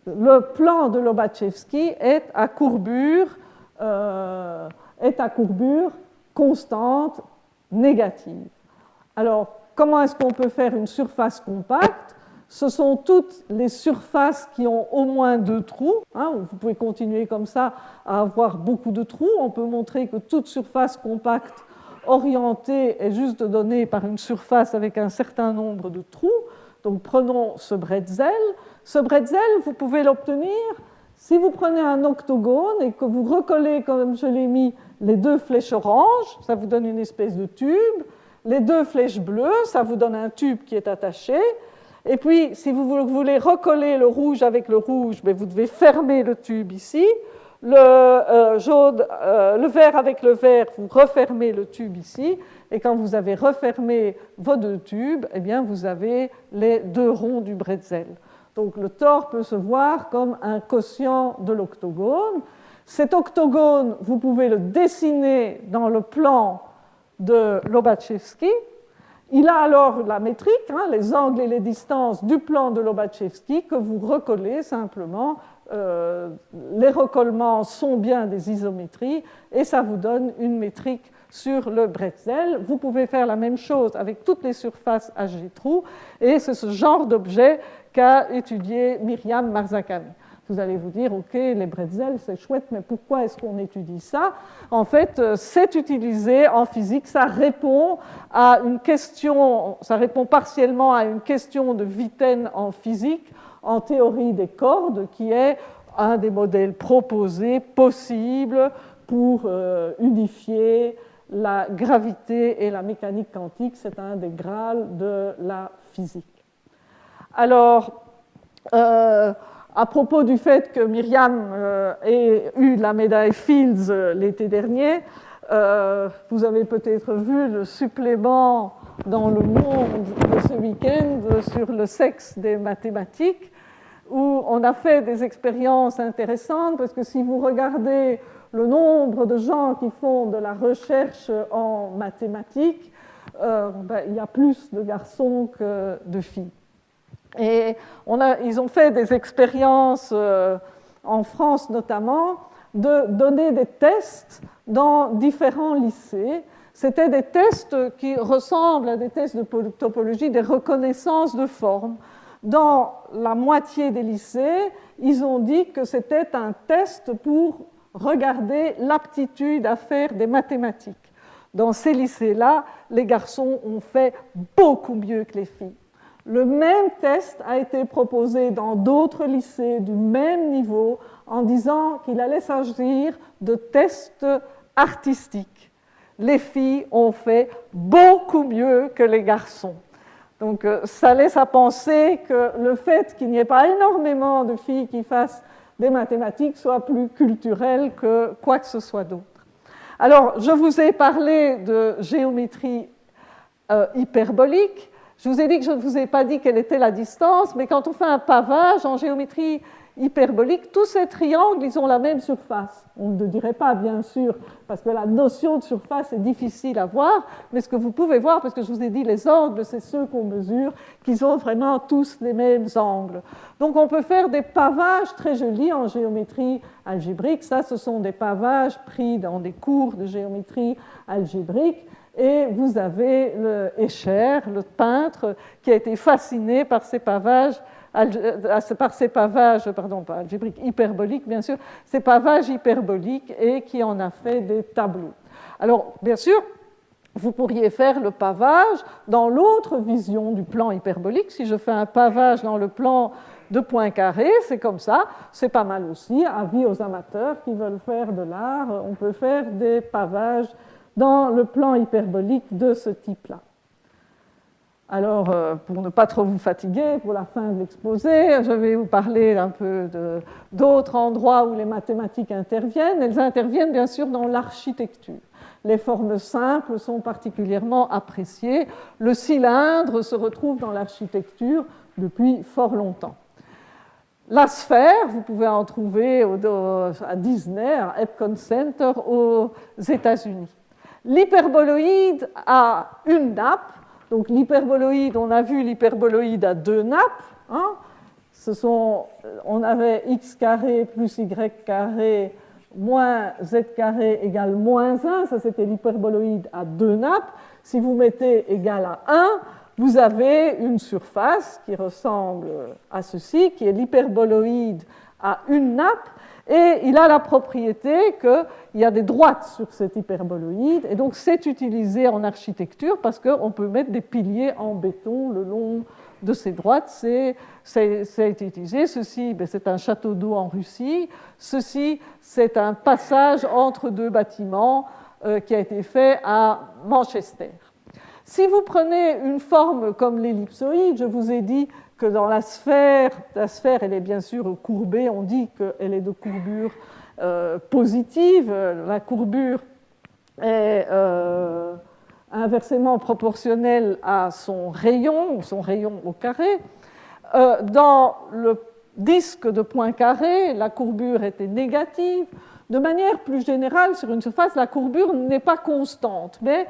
le plan de Lobachevsky est à courbure constante négative. Alors, comment est-ce qu'on peut faire une surface compacte? Ce sont toutes les surfaces qui ont au moins 2 trous. Vous pouvez continuer comme ça à avoir beaucoup de trous. On peut montrer que toute surface compacte orientée est juste donnée par une surface avec un certain nombre de trous. Donc prenons ce bretzel. Ce bretzel, vous pouvez l'obtenir si vous prenez un octogone et que vous recollez, comme je l'ai mis, les 2 flèches oranges, ça vous donne une espèce de tube. Les 2 flèches bleues, ça vous donne un tube qui est attaché. Et puis, si vous voulez recoller le rouge avec le rouge, vous devez fermer le tube ici. Le vert avec le vert, vous refermez le tube ici. Et quand vous avez refermé vos 2 tubes, eh bien, vous avez les 2 ronds du bretzel. Donc, le tore peut se voir comme un quotient de l'octogone. Cet octogone, vous pouvez le dessiner dans le plan de Lobachevsky. Il a alors la métrique, les angles et les distances du plan de Lobachevsky que vous recollez simplement. Les recollements sont bien des isométries et ça vous donne une métrique sur le bretzel. Vous pouvez faire la même chose avec toutes les surfaces HG-trous, et c'est ce genre d'objet qu'a étudié Myriam Marzakami. Vous allez vous dire, OK, les bretzels, c'est chouette, mais pourquoi est-ce qu'on étudie ça? En fait, c'est utilisé en physique, ça répond à une question, ça répond partiellement à une question de Witten en physique, en théorie des cordes, qui est un des modèles proposés, possibles, pour unifier la gravité et la mécanique quantique. C'est un des grâles de la physique. Alors, à propos du fait que Myriam ait eu la médaille Fields l'été dernier, vous avez peut-être vu le supplément dans Le Monde de ce week-end sur le sexe des mathématiques, où on a fait des expériences intéressantes, parce que si vous regardez le nombre de gens qui font de la recherche en mathématiques, il y a plus de garçons que de filles. Et ils ont fait des expériences en France notamment, de donner des tests dans différents lycées. C'était des tests qui ressemblent à des tests de topologie, des reconnaissances de formes. Dans la moitié des lycées, ils ont dit que c'était un test pour regarder l'aptitude à faire des mathématiques. Dans ces lycées-là, les garçons ont fait beaucoup mieux que les filles. Le même test a été proposé dans d'autres lycées du même niveau en disant qu'il allait s'agir de tests artistiques. Les filles ont fait beaucoup mieux que les garçons. Donc ça laisse à penser que le fait qu'il n'y ait pas énormément de filles qui fassent des mathématiques soit plus culturel que quoi que ce soit d'autre. Alors, je vous ai parlé de géométrie hyperbolique. Je vous ai dit que je ne vous ai pas dit quelle était la distance, mais quand on fait un pavage en géométrie hyperbolique, tous ces triangles, ils ont la même surface. On ne dirait pas, bien sûr, parce que la notion de surface est difficile à voir, mais ce que vous pouvez voir, parce que je vous ai dit, les angles, c'est ceux qu'on mesure, qu'ils ont vraiment tous les mêmes angles. Donc on peut faire des pavages très jolis en géométrie algébrique. Ça, ce sont des pavages pris dans des cours de géométrie algébrique. Et vous avez le Escher, le peintre, qui a été fasciné par ces pavages, pas algébriques, hyperboliques, bien sûr, ces pavages hyperboliques, et qui en a fait des tableaux. Alors, bien sûr, vous pourriez faire le pavage dans l'autre vision du plan hyperbolique. Si je fais un pavage dans le plan de Poincaré, c'est comme ça, c'est pas mal aussi. Avis aux amateurs qui veulent faire de l'art, on peut faire des pavages dans le plan hyperbolique de ce type-là. Alors, pour ne pas trop vous fatiguer, pour la fin de l'exposé, je vais vous parler un peu d'autres endroits où les mathématiques interviennent. Elles interviennent bien sûr dans l'architecture. Les formes simples sont particulièrement appréciées. Le cylindre se retrouve dans l'architecture depuis fort longtemps. La sphère, vous pouvez en trouver à Disney, à Epcot Center aux États-Unis. L'hyperboloïde a une nappe. Donc l'hyperboloïde, on a vu l'hyperboloïde à deux nappes. On avait x carré plus y carré moins z carré égale moins 1. Ça, c'était l'hyperboloïde à deux nappes. Si vous mettez égal à 1, vous avez une surface qui ressemble à ceci, qui est l'hyperboloïde à une nappe. Et il a la propriété qu'il y a des droites sur cet hyperboloïde, et donc c'est utilisé en architecture parce qu'on peut mettre des piliers en béton le long de ces droites. C'est utilisé. Ceci, c'est un château d'eau en Russie. Ceci, c'est un passage entre deux bâtiments qui a été fait à Manchester. Si vous prenez une forme comme l'ellipsoïde, je vous ai dit que dans la sphère, elle est bien sûr courbée, on dit qu'elle est de courbure positive, la courbure est inversement proportionnelle à son rayon au carré. Dans le disque de Poincaré, la courbure était négative. De manière plus générale, sur une surface, la courbure n'est pas constante, mais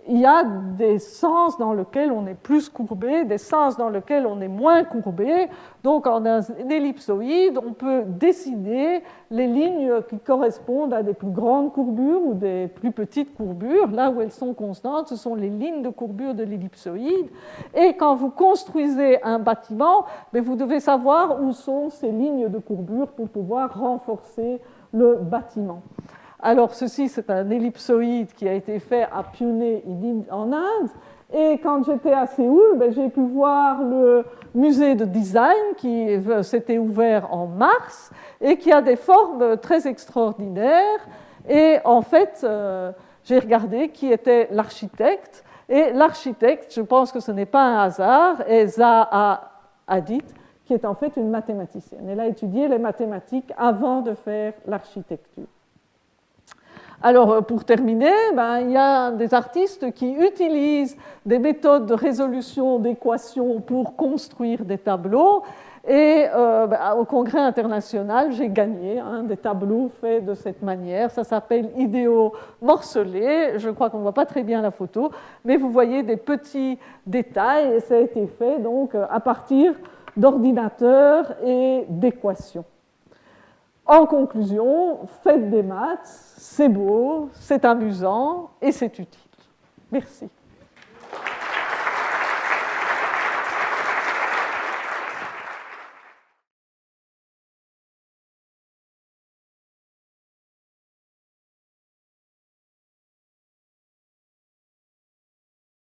il y a des sens dans lesquels on est plus courbé, des sens dans lesquels on est moins courbé. Donc, en un ellipsoïde, on peut dessiner les lignes qui correspondent à des plus grandes courbures ou des plus petites courbures. Là où elles sont constantes, ce sont les lignes de courbure de l'ellipsoïde. Et quand vous construisez un bâtiment, vous devez savoir où sont ces lignes de courbure pour pouvoir renforcer le bâtiment. Alors, ceci, c'est un ellipsoïde qui a été fait à Pune en Inde. Et quand j'étais à Séoul, j'ai pu voir le musée de design qui s'était ouvert en mars et qui a des formes très extraordinaires. Et en fait, j'ai regardé qui était l'architecte. Et l'architecte, je pense que ce n'est pas un hasard, est Zaha Hadid, qui est en fait une mathématicienne. Elle a étudié les mathématiques avant de faire l'architecture. Alors, pour terminer, il y a des artistes qui utilisent des méthodes de résolution d'équations pour construire des tableaux. Et au Congrès international, j'ai gagné des tableaux faits de cette manière. Ça s'appelle idéaux morcelés. Je crois qu'on ne voit pas très bien la photo, mais vous voyez des petits détails. Et ça a été fait donc à partir d'ordinateurs et d'équations. En conclusion, faites des maths, c'est beau, c'est amusant et c'est utile. Merci.